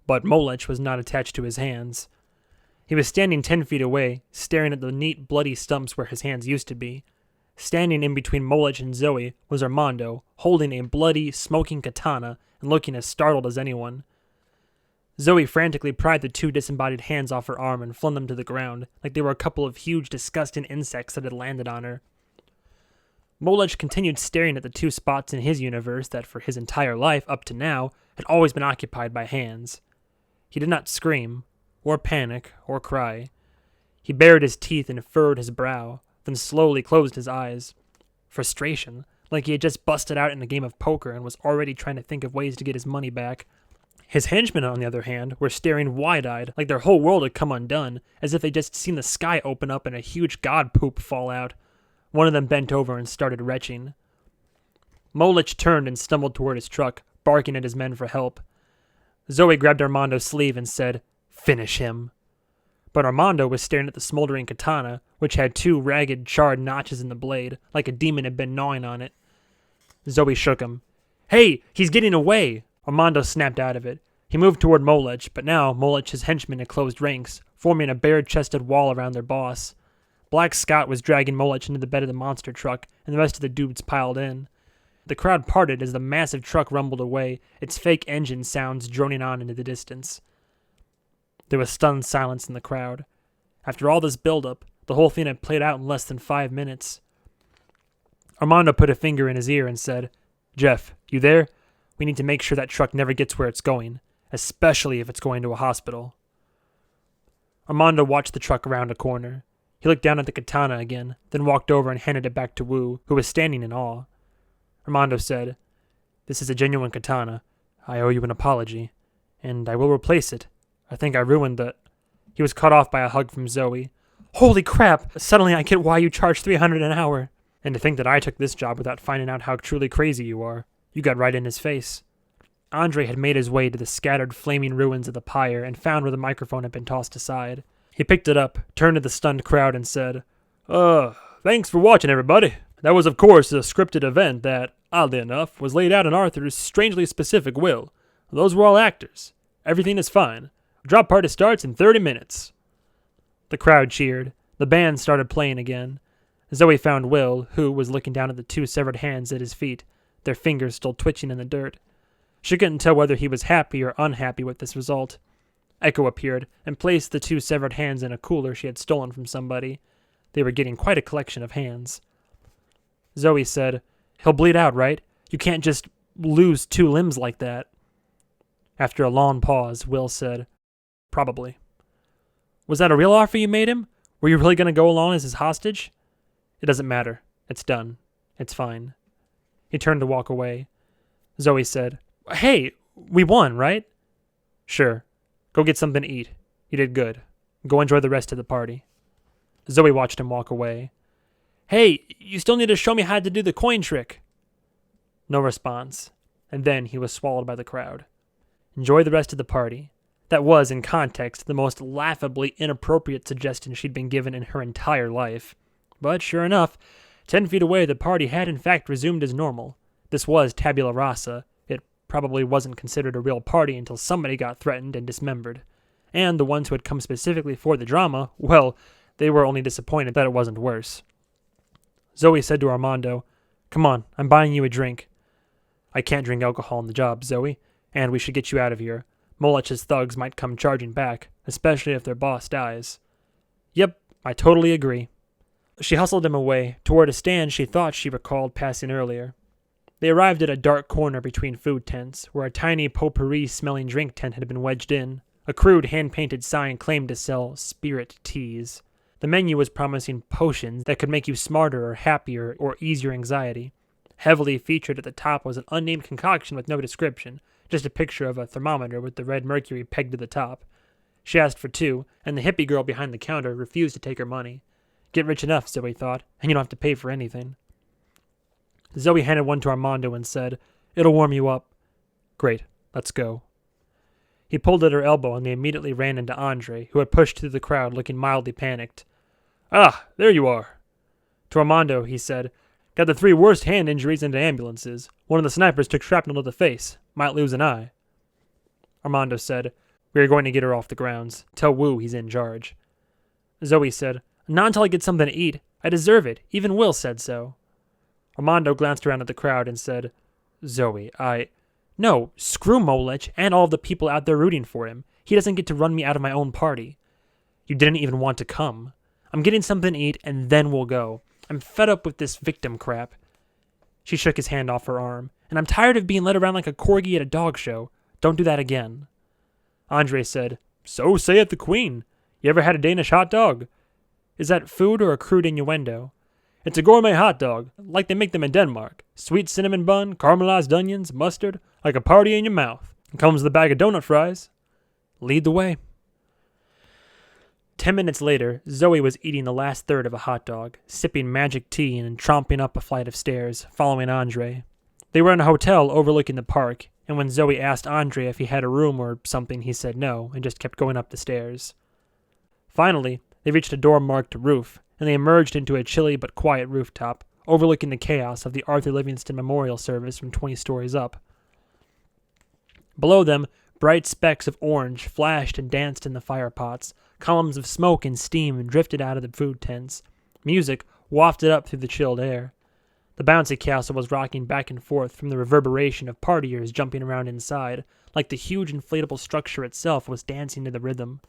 S1: but Molech was not attached to his hands. He was standing 10 feet away, staring at the neat, bloody stumps where his hands used to be. Standing in between Molech and Zoey was Armando, holding a bloody, smoking katana and looking as startled as anyone. Zoey frantically pried the 2 disembodied hands off her arm and flung them to the ground, like they were a couple of huge, disgusting insects that had landed on her. Molech continued staring at the 2 spots in his universe that, for his entire life up to now, had always been occupied by hands. He did not scream, or panic, or cry. He bared his teeth and furrowed his brow, then slowly closed his eyes. Frustration, like he had just busted out in a game of poker and was already trying to think of ways to get his money back. His henchmen, on the other hand, were staring wide-eyed, like their whole world had come undone, as if they'd just seen the sky open up and a huge god poop fall out. One of them bent over and started retching. Molech turned and stumbled toward his truck, barking at his men for help. Zoey grabbed Armando's sleeve and said, "Finish him." But Armando was staring at the smoldering katana, which had 2 ragged, charred notches in the blade, like a demon had been gnawing on it. Zoey shook him. "Hey, he's getting away!" Armando snapped out of it. He moved toward Molech, but now Molech's henchmen had closed ranks, forming a bare-chested wall around their boss. Black Scott was dragging Molech into the bed of the monster truck, and the rest of the dudes piled in. The crowd parted as the massive truck rumbled away, its fake engine sounds droning on into the distance. There was stunned silence in the crowd. After all this build-up, the whole thing had played out in less than 5 minutes. Armando put a finger in his ear and said, "Jeff, you there? We need to make sure that truck never gets where it's going, especially if it's going to a hospital." Armando watched the truck around a corner. He looked down at the katana again, then walked over and handed it back to Wu, who was standing in awe. Armando said, "This is a genuine katana. I owe you an apology, and I will replace it. I think I ruined the—" He was cut off by a hug from Zoey. "Holy crap! Suddenly I get why you charge $300 an hour. And to think that I took this job without finding out how truly crazy you are. You got right in his face." Andre had made his way to the scattered flaming ruins of the pyre and found where the microphone had been tossed aside. He picked it up, turned to the stunned crowd, and said, Thanks for watching, everybody. That was, of course, a scripted event that, oddly enough, was laid out in Arthur's strangely specific will. Those were all actors. Everything is fine. Drop party starts in 30 minutes. The crowd cheered. The band started playing again. Zoey found Will, who was looking down at the 2 severed hands at his feet, their fingers still twitching in the dirt. She couldn't tell whether he was happy or unhappy with this result. Echo appeared and placed the 2 severed hands in a cooler she had stolen from somebody. They were getting quite a collection of hands. Zoey said, "He'll bleed out, right? You can't just lose 2 limbs like that." After a long pause, Will said, "Probably." "Was that a real offer you made him? Were you really going to go along as his hostage?" "It doesn't matter. It's done. It's fine." He turned to walk away. Zoey said, "Hey, we won, right?" "Sure. Go get something to eat. You did good. Go enjoy the rest of the party." Zoey watched him walk away. "Hey, you still need to show me how to do the coin trick." No response, and then he was swallowed by the crowd. Enjoy the rest of the party. That was, in context, the most laughably inappropriate suggestion she'd been given in her entire life. But sure enough, 10 feet away the party had in fact resumed as normal. This was tabula rasa. It probably wasn't considered a real party until somebody got threatened and dismembered. And the ones who had come specifically for the drama, well, they were only disappointed that it wasn't worse. Zoey said to Armando, "Come on, I'm buying you a drink." "I can't drink alcohol on the job, Zoey, and we should get you out of here. Molech's thugs might come charging back, especially if their boss dies." "Yep, I totally agree." She hustled him away, toward a stand she thought she recalled passing earlier. They arrived at a dark corner between food tents, where a tiny potpourri-smelling drink tent had been wedged in. A crude hand-painted sign claimed to sell spirit teas. The menu was promising potions that could make you smarter or happier or ease your anxiety. Heavily featured at the top was an unnamed concoction with no description, just a picture of a thermometer with the red mercury pegged to the top. She asked for 2, and the hippie girl behind the counter refused to take her money. Get rich enough, Zoey thought, and you don't have to pay for anything. Zoey handed one to Armando and said, "It'll warm you up." "Great, let's go." He pulled at her elbow and they immediately ran into Andre, who had pushed through the crowd looking mildly panicked. "Ah, there you are." To Armando, he said, "Got the 3 worst hand injuries into ambulances. One of the snipers took shrapnel to the face. Might lose an eye." Armando said, "We are going to get her off the grounds. Tell Wu he's in charge." Zoey said, "Not until I get something to eat. I deserve it. Even Will said so." Armando glanced around at the crowd and said, "Zoey, No, screw Molich and all of the people out there rooting for him. He doesn't get to run me out of my own party. You didn't even want to come. I'm getting something to eat and then we'll go. I'm fed up with this victim crap." She shook his hand off her arm. "And I'm tired of being led around like a corgi at a dog show. Don't do that again." Andre said, "So saith the queen. You ever had a Danish hot dog?" Is that food or a crude innuendo? "It's a gourmet hot dog, like they make them in Denmark. Sweet cinnamon bun, caramelized onions, mustard, like a party in your mouth. It comes with a bag of donut fries." Lead the way. 10 minutes later, Zoey was eating the last third of a hot dog, sipping magic tea and tromping up a flight of stairs, following Andre. They were in a hotel overlooking the park, and when Zoey asked Andre if he had a room or something, he said no, and just kept going up the stairs. Finally, they reached a door marked roof, and they emerged into a chilly but quiet rooftop, overlooking the chaos of the Arthur Livingston Memorial Service from 20 stories up. Below them, bright specks of orange flashed and danced in the fire pots. Columns of smoke and steam drifted out of the food tents. Music wafted up through the chilled air. The bouncy castle was rocking back and forth from the reverberation of partiers jumping around inside, like the huge inflatable structure itself was dancing to the rhythm.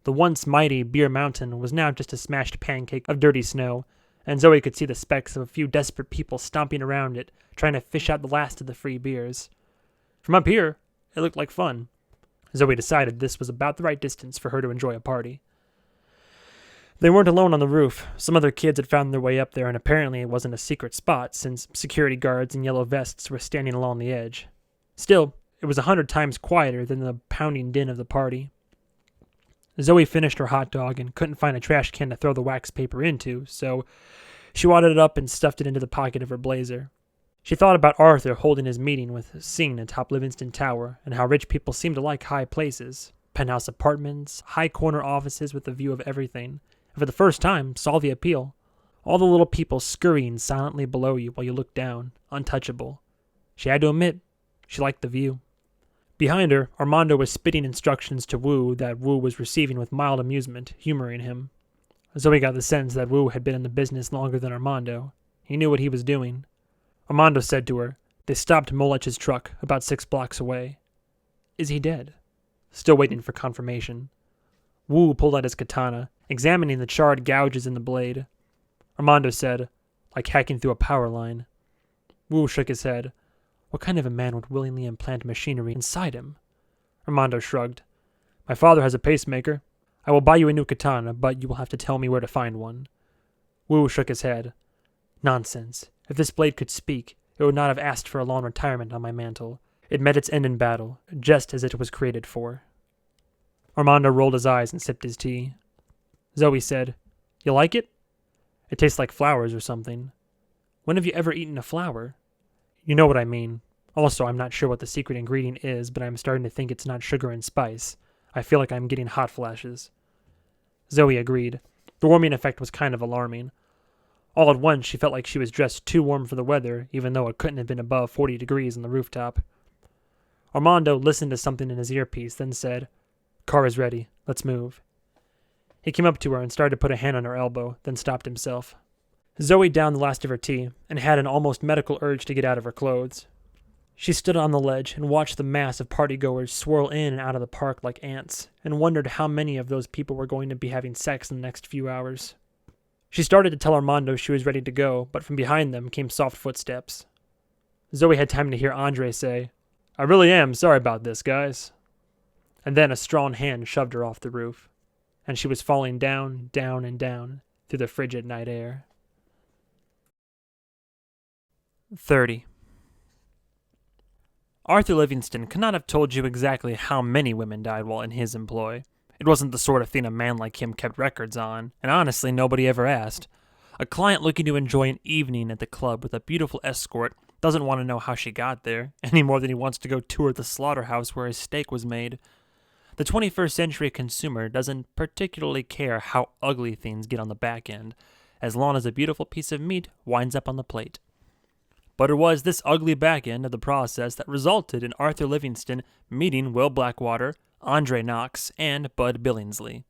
S1: The once mighty Beer Mountain was now just a smashed pancake of dirty snow, and Zoey could see the specks of a few desperate people stomping around it, trying to fish out the last of the free beers. From up here, it looked like fun. Zoey decided this was about the right distance for her to enjoy a party. They weren't alone on the roof. Some other kids had found their way up there, and apparently it wasn't a secret spot, since security guards in yellow vests were standing along the edge. Still, it was 100 times quieter than the pounding din of the party. Zoey finished her hot dog and couldn't find a trash can to throw the wax paper into, so she wadded it up and stuffed it into the pocket of her blazer. She thought about Arthur holding his meeting with Scene atop Livingston Tower, and how rich people seem to like high places, penthouse apartments, high corner offices with a view of everything, and for the first time saw the appeal. All the little people scurrying silently below you while you looked down, untouchable. She had to admit, she liked the view. Behind her, Armando was spitting instructions to Wu that Wu was receiving with mild amusement, humoring him. Zoey got the sense that Wu had been in the business longer than Armando. He knew what he was doing. Armando said to her, "They stopped Molich's truck about 6 blocks away." "Is he dead?" Still waiting for confirmation. Wu pulled out his katana, examining the charred gouges in the blade. Armando said, "Like hacking through a power line." Wu shook his head. "What kind of a man would willingly implant machinery inside him?" Armando shrugged. "My father has a pacemaker. I will buy you a new katana, but you will have to tell me where to find one." Wu shook his head. "Nonsense. If this blade could speak, it would not have asked for a long retirement on my mantle. It met its end in battle, just as it was created for." Armando rolled his eyes and sipped his tea. Zoey said, "You like it?" "It tastes like flowers or something." "When have you ever eaten a flower?" "You know what I mean. Also, I'm not sure what the secret ingredient is, but I'm starting to think it's not sugar and spice. I feel like I'm getting hot flashes." Zoey agreed. The warming effect was kind of alarming. All at once, she felt like she was dressed too warm for the weather, even though it couldn't have been above 40 degrees on the rooftop. Armando listened to something in his earpiece, then said, "Car is ready. Let's move." He came up to her and started to put a hand on her elbow, then stopped himself. Zoey downed the last of her tea, and had an almost medical urge to get out of her clothes. She stood on the ledge and watched the mass of partygoers swirl in and out of the park like ants, and wondered how many of those people were going to be having sex in the next few hours. She started to tell Armando she was ready to go, but from behind them came soft footsteps. Zoey had time to hear Andre say, "I really am sorry about this, guys." And then a strong hand shoved her off the roof, and she was falling down, down, and down through the frigid night air. 30. Arthur Livingston could not have told you exactly how many women died while in his employ. It wasn't the sort of thing a man like him kept records on, and honestly nobody ever asked. A client looking to enjoy an evening at the club with a beautiful escort doesn't want to know how she got there, any more than he wants to go tour the slaughterhouse where his steak was made. The 21st century consumer doesn't particularly care how ugly things get on the back end, as long as a beautiful piece of meat winds up on the plate. But it was this ugly back end of the process that resulted in Arthur Livingston meeting Will Blackwater, Andre Knox, and Bud Billingsley.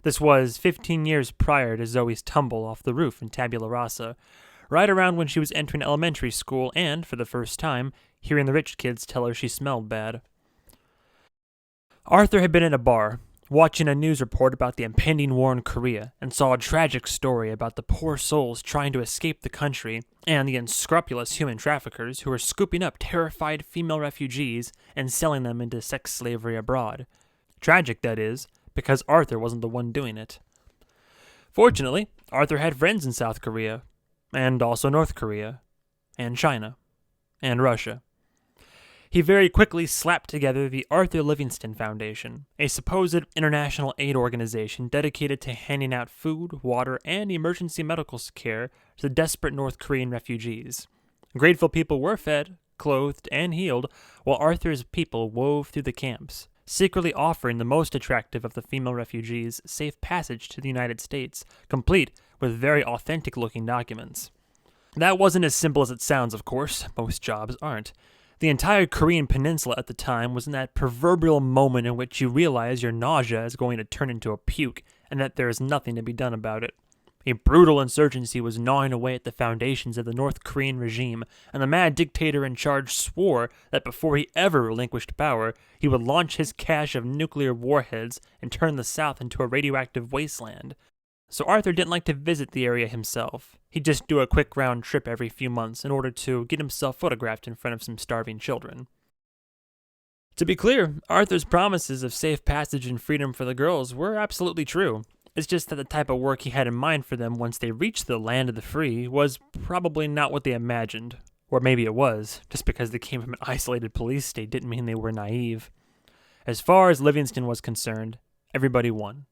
S1: This was 15 years prior to Zoe's tumble off the roof in Tabula Rasa, right around when she was entering elementary school and, for the first time, hearing the rich kids tell her she smelled bad. Arthur had been at a bar, watching a news report about the impending war in Korea, and saw a tragic story about the poor souls trying to escape the country and the unscrupulous human traffickers who were scooping up terrified female refugees and selling them into sex slavery abroad. Tragic, that is, because Arthur wasn't the one doing it. Fortunately, Arthur had friends in South Korea, and also North Korea, and China, and Russia. He very quickly slapped together the Arthur Livingston Foundation, a supposed international aid organization dedicated to handing out food, water, and emergency medical care to the desperate North Korean refugees. Grateful people were fed, clothed, and healed, while Arthur's people wove through the camps, secretly offering the most attractive of the female refugees safe passage to the United States, complete with very authentic-looking documents. That wasn't as simple as it sounds, of course. Most jobs aren't. The entire Korean peninsula at the time was in that proverbial moment in which you realize your nausea is going to turn into a puke and that there is nothing to be done about it. A brutal insurgency was gnawing away at the foundations of the North Korean regime, and the mad dictator in charge swore that before he ever relinquished power, he would launch his cache of nuclear warheads and turn the South into a radioactive wasteland. So Arthur didn't like to visit the area himself. He'd just do a quick round trip every few months in order to get himself photographed in front of some starving children. To be clear, Arthur's promises of safe passage and freedom for the girls were absolutely true. It's just that the type of work he had in mind for them once they reached the land of the free was probably not what they imagined. Or maybe it was. Just because they came from an isolated police state didn't mean they were naive. As far as Livingston was concerned, everybody won.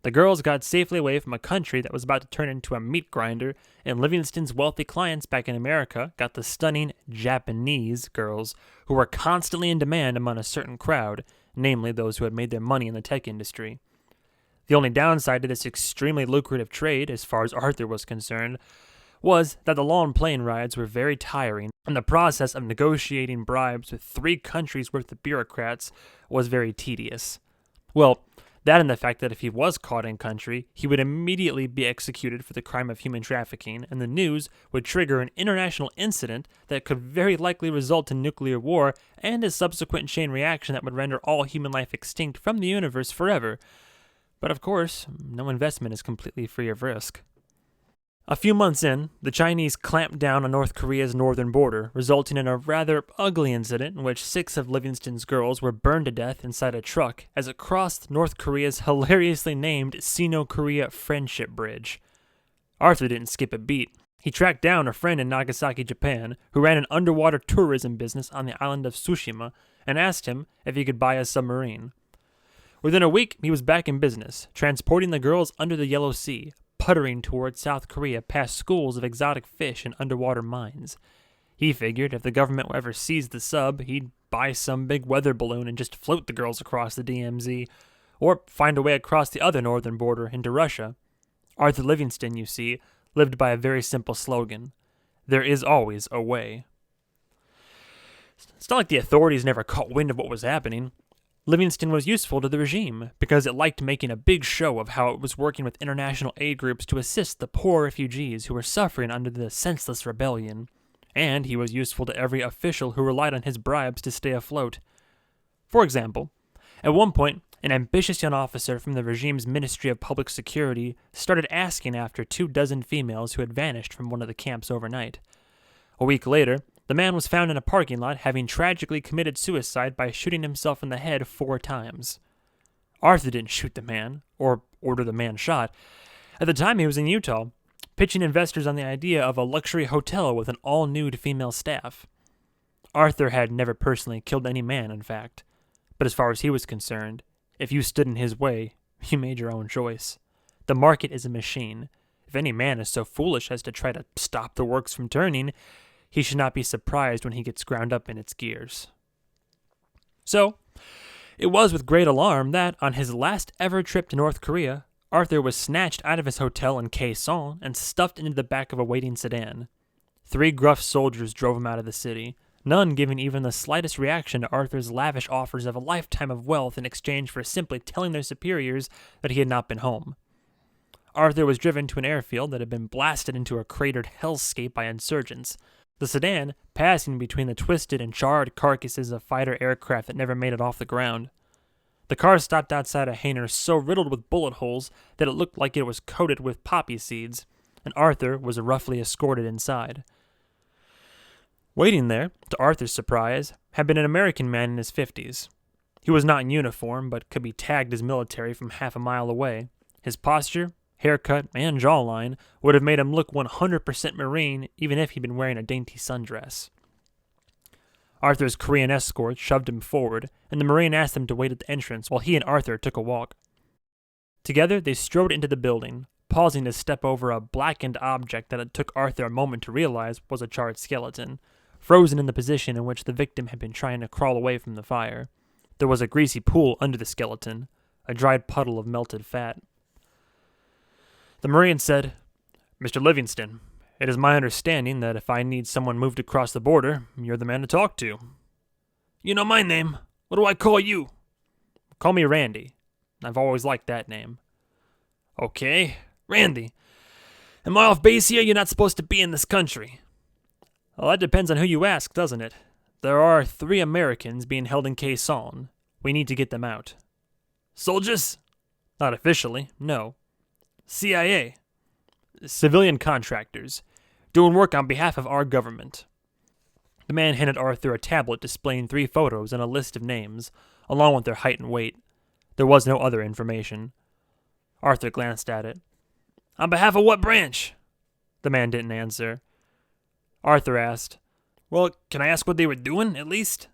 S1: The girls got safely away from a country that was about to turn into a meat grinder, and Livingston's wealthy clients back in America got the stunning Japanese girls who were constantly in demand among a certain crowd, namely those who had made their money in the tech industry. The only downside to this extremely lucrative trade, as far as Arthur was concerned, was that the long plane rides were very tiring, and the process of negotiating bribes with 3 countries' worth of bureaucrats was very tedious. Well, that and the fact that if he was caught in country, he would immediately be executed for the crime of human trafficking, and the news would trigger an international incident that could very likely result in nuclear war and a subsequent chain reaction that would render all human life extinct from the universe forever. But of course, no investment is completely free of risk. A few months in, the Chinese clamped down on North Korea's northern border, resulting in a rather ugly incident in which 6 of Livingston's girls were burned to death inside a truck as it crossed North Korea's hilariously named Sino-Korea Friendship Bridge. Arthur didn't skip a beat. He tracked down a friend in Nagasaki, Japan, who ran an underwater tourism business on the island of Tsushima, and asked him if he could buy a submarine. Within a week, he was back in business, transporting the girls under the Yellow Sea, puttering towards South Korea past schools of exotic fish and underwater mines. He figured if the government ever seized the sub, he'd buy some big weather balloon and just float the girls across the DMZ, or find a way across the other northern border into Russia. Arthur Livingston, you see, lived by a very simple slogan: there is always a way. It's not like the authorities never caught wind of what was happening. Livingston was useful to the regime because it liked making a big show of how it was working with international aid groups to assist the poor refugees who were suffering under the senseless rebellion, and he was useful to every official who relied on his bribes to stay afloat. For example, at one point, an ambitious young officer from the regime's Ministry of Public Security started asking after 24 females who had vanished from one of the camps overnight. A week later, the man was found in a parking lot having tragically committed suicide by shooting himself in the head 4 times. Arthur didn't shoot the man, or order the man shot. At the time, he was in Utah, pitching investors on the idea of a luxury hotel with an all-nude female staff. Arthur had never personally killed any man, in fact. But as far as he was concerned, if you stood in his way, you made your own choice. The market is a machine. If any man is so foolish as to try to stop the works from turning, he should not be surprised when he gets ground up in its gears. So, it was with great alarm that, on his last ever trip to North Korea, Arthur was snatched out of his hotel in Kaesong and stuffed into the back of a waiting sedan. 3 gruff soldiers drove him out of the city, none giving even the slightest reaction to Arthur's lavish offers of a lifetime of wealth in exchange for simply telling their superiors that he had not been home. Arthur was driven to an airfield that had been blasted into a cratered hellscape by insurgents, the sedan passing between the twisted and charred carcasses of fighter aircraft that never made it off the ground. The car stopped outside a hangar so riddled with bullet holes that it looked like it was coated with poppy seeds, and Arthur was roughly escorted inside. Waiting there, to Arthur's surprise, had been an American man in his 50s. He was not in uniform, but could be tagged as military from half a mile away. His posture, haircut, and jawline would have made him look 100% Marine even if he'd been wearing a dainty sundress. Arthur's Korean escort shoved him forward, and the Marine asked him to wait at the entrance while he and Arthur took a walk. Together they strode into the building, pausing to step over a blackened object that it took Arthur a moment to realize was a charred skeleton, frozen in the position in which the victim had been trying to crawl away from the fire. There was a greasy pool under the skeleton, a dried puddle of melted fat. The Marine said, "Mr. Livingston, it is my understanding that if I need someone moved across the border, you're the man to talk to." "You know my name. What do I call you?" "Call me Randy. I've always liked that name." "Okay, Randy. Am I off base here? You're not supposed to be in this country." "Well, that depends on who you ask, doesn't it? There are 3 Americans being held in Kaesong. We need to get them out." "Soldiers?" "Not officially, no." "CIA?" "Civilian contractors, doing work on behalf of our government." The man handed Arthur a tablet displaying 3 photos and a list of names, along with their height and weight. There was no other information. Arthur glanced at it. "On behalf of what branch?" The man didn't answer. Arthur asked, "Well, can I ask what they were doing, at least?"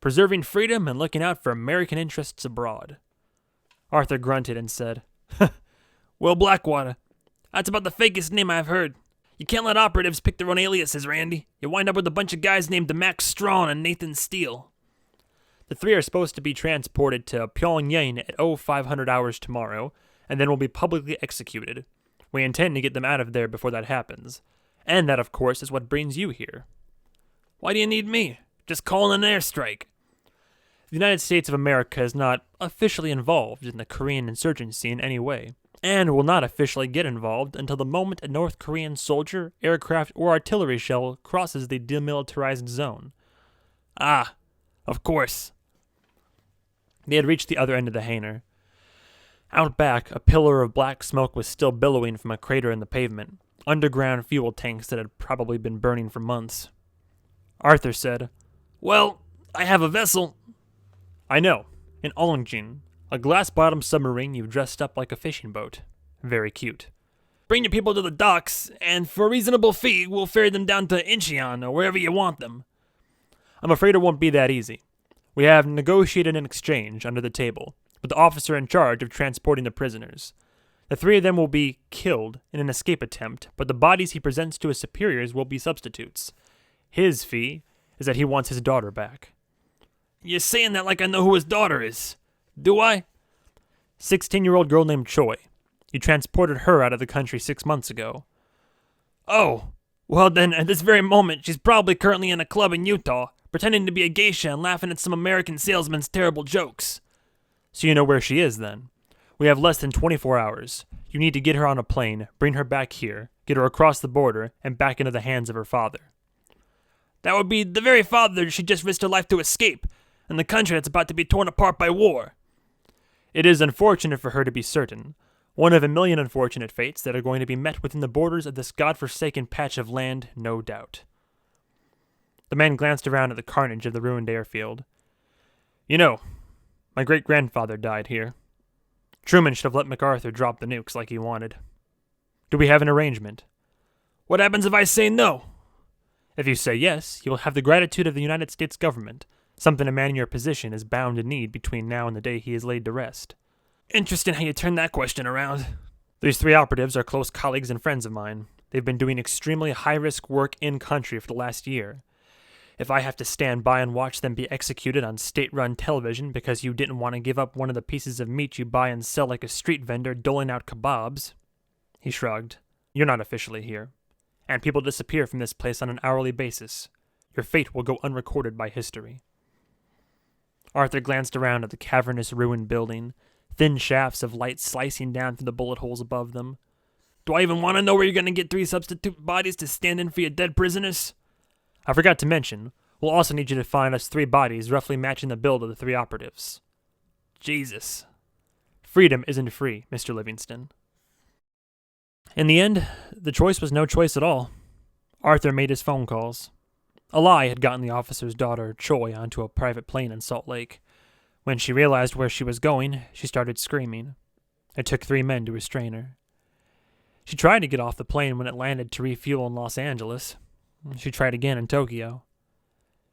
S1: "Preserving freedom and looking out for American interests abroad." Arthur grunted and said, "Well, Blackwater, that's about the fakest name I've heard. You can't let operatives pick their own aliases, Randy. You wind up with a bunch of guys named Max Strawn and Nathan Steele." "The 3 are supposed to be transported to Pyongyang at 0500 hours tomorrow, and then will be publicly executed. We intend to get them out of there before that happens. And that, of course, is what brings you here." "Why do you need me? Just call in an airstrike." "The United States of America is not officially involved in the Korean insurgency in any way, and will not officially get involved until the moment a North Korean soldier, aircraft, or artillery shell crosses the demilitarized zone." "Ah, of course." They had reached the other end of the hangar. Out back, a pillar of black smoke was still billowing from a crater in the pavement, underground fuel tanks that had probably been burning for months. Arthur said, "Well, I have a vessel." "I know, an Olengjin. A glass-bottomed submarine you've dressed up like a fishing boat. Very cute." "Bring your people to the docks, and for a reasonable fee, we'll ferry them down to Incheon or wherever you want them." "I'm afraid it won't be that easy. We have negotiated an exchange under the table with the officer in charge of transporting the prisoners. The 3 of them will be killed in an escape attempt, but the bodies he presents to his superiors will be substitutes. His fee is that he wants his daughter back." "You're saying that like I know who his daughter is. Do I?" 16-year-old girl named Choi. You transported her out of the country 6 months ago." "Oh, well then, at this very moment, she's probably currently in a club in Utah, pretending to be a geisha and laughing at some American salesman's terrible jokes." "So you know where she is, then? We have less than 24 hours. You need to get her on a plane, bring her back here, get her across the border, and back into the hands of her father." "That would be the very father she just risked her life to escape, and the country that's about to be torn apart by war." "It is unfortunate for her to be certain. One of a million unfortunate fates that are going to be met within the borders of this godforsaken patch of land, no doubt." The man glanced around at the carnage of the ruined airfield. "You know, my great-grandfather died here. Truman should have let MacArthur drop the nukes like he wanted. Do we have an arrangement?" "What happens if I say no?" "If you say yes, you will have the gratitude of the United States government, something a man in your position is bound to need between now and the day he is laid to rest." "Interesting how you turned that question around." These three operatives are close colleagues and friends of mine. They've been doing extremely high-risk work in-country for the last year. If I have to stand by and watch them be executed on state-run television because you didn't want to give up one of the pieces of meat you buy and sell like a street vendor doling out kebabs," he shrugged, "you're not officially here. And people disappear from this place on an hourly basis. Your fate will go unrecorded by history." Arthur glanced around at the cavernous ruined building, thin shafts of light slicing down through the bullet holes above them. "Do I even want to know where you're going to get 3 substitute bodies to stand in for your dead prisoners? I forgot to mention, we'll also need you to find us 3 bodies roughly matching the build of the 3 operatives." Jesus. Freedom isn't free, Mr. Livingston. In the end, the choice was no choice at all. Arthur made his phone calls. A lie had gotten the officer's daughter, Choi, onto a private plane in Salt Lake. When she realized where she was going, she started screaming. It took 3 men to restrain her. She tried to get off the plane when it landed to refuel in Los Angeles. She tried again in Tokyo.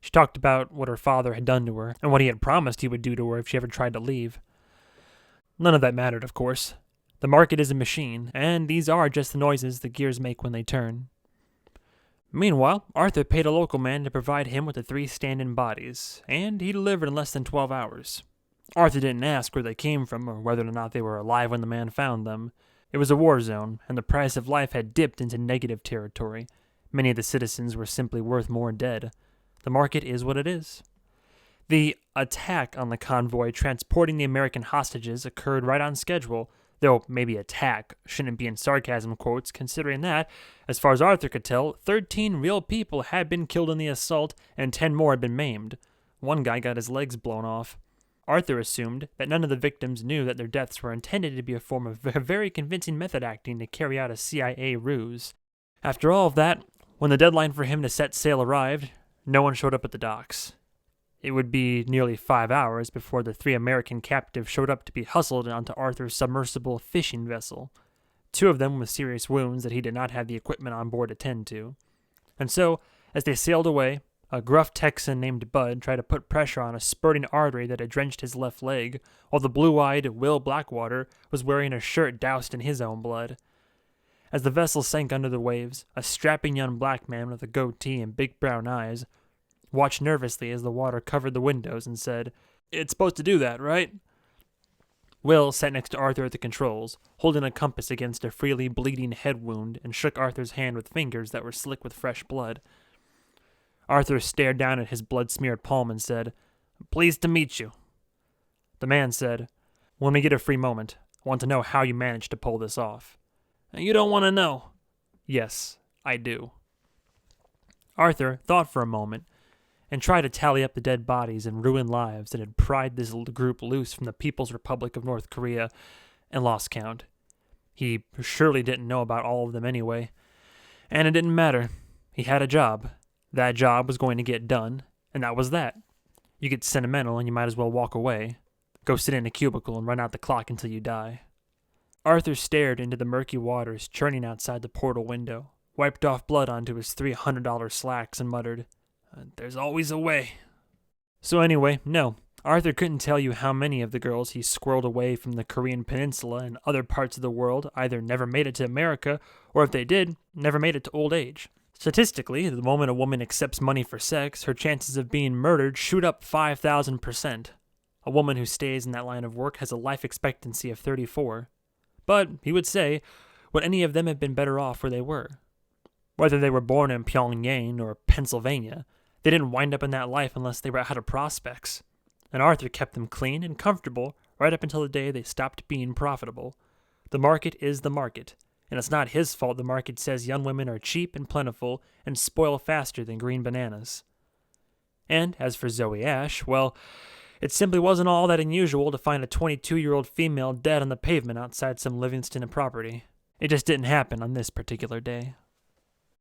S1: She talked about what her father had done to her, and what he had promised he would do to her if she ever tried to leave. None of that mattered, of course. The market is a machine, and these are just the noises the gears make when they turn. Meanwhile, Arthur paid a local man to provide him with the 3 stand-in bodies, and he delivered in less than 12 hours. Arthur didn't ask where they came from or whether or not they were alive when the man found them. It was a war zone, and the price of life had dipped into negative territory. Many of the citizens were simply worth more dead. The market is what it is. The attack on the convoy transporting the American hostages occurred right on schedule, though maybe attack shouldn't be in sarcasm quotes, considering that, as far as Arthur could tell, 13 real people had been killed in the assault and 10 more had been maimed. One guy got his legs blown off. Arthur assumed that none of the victims knew that their deaths were intended to be a form of very convincing method acting to carry out a CIA ruse. After all of that, when the deadline for him to set sail arrived, no one showed up at the docks. It would be nearly 5 hours before the 3 American captives showed up to be hustled onto Arthur's submersible fishing vessel. 2 of them with serious wounds that he did not have the equipment on board to tend to. And so, as they sailed away, a gruff Texan named Bud tried to put pressure on a spurting artery that had drenched his left leg, while the blue-eyed Will Blackwater was wearing a shirt doused in his own blood. As the vessel sank under the waves, a strapping young black man with a goatee and big brown eyes watched nervously as the water covered the windows and said, "It's supposed to do that, right?" Will sat next to Arthur at the controls, holding a compass against a freely bleeding head wound, and shook Arthur's hand with fingers that were slick with fresh blood. Arthur stared down at his blood-smeared palm and said, "Pleased to meet you." The man said, "When we get a free moment, I want to know how you managed to pull this off." "You don't want to know." "Yes, I do." Arthur thought for a moment, and tried to tally up the dead bodies and ruined lives that had pried this group loose from the People's Republic of North Korea, and lost count. He surely didn't know about all of them anyway, and it didn't matter. He had a job. That job was going to get done, and that was that. You get sentimental and you might as well walk away. Go sit in a cubicle and run out the clock until you die. Arthur stared into the murky waters churning outside the portal window, wiped off blood onto his $300 slacks, and muttered, "There's always a way." So anyway, no, Arthur couldn't tell you how many of the girls he squirreled away from the Korean peninsula and other parts of the world either never made it to America, or if they did, never made it to old age. Statistically, the moment a woman accepts money for sex, her chances of being murdered shoot up 5,000%. A woman who stays in that line of work has a life expectancy of 34. But, he would say, would any of them have been better off where they were? Whether they were born in Pyongyang or Pennsylvania, they didn't wind up in that life unless they were out of prospects. And Arthur kept them clean and comfortable right up until the day they stopped being profitable. The market is the market, and it's not his fault the market says young women are cheap and plentiful and spoil faster than green bananas. And as for Zoe Ash, well, it simply wasn't all that unusual to find a 22-year-old female dead on the pavement outside some Livingston property. It just didn't happen on this particular day.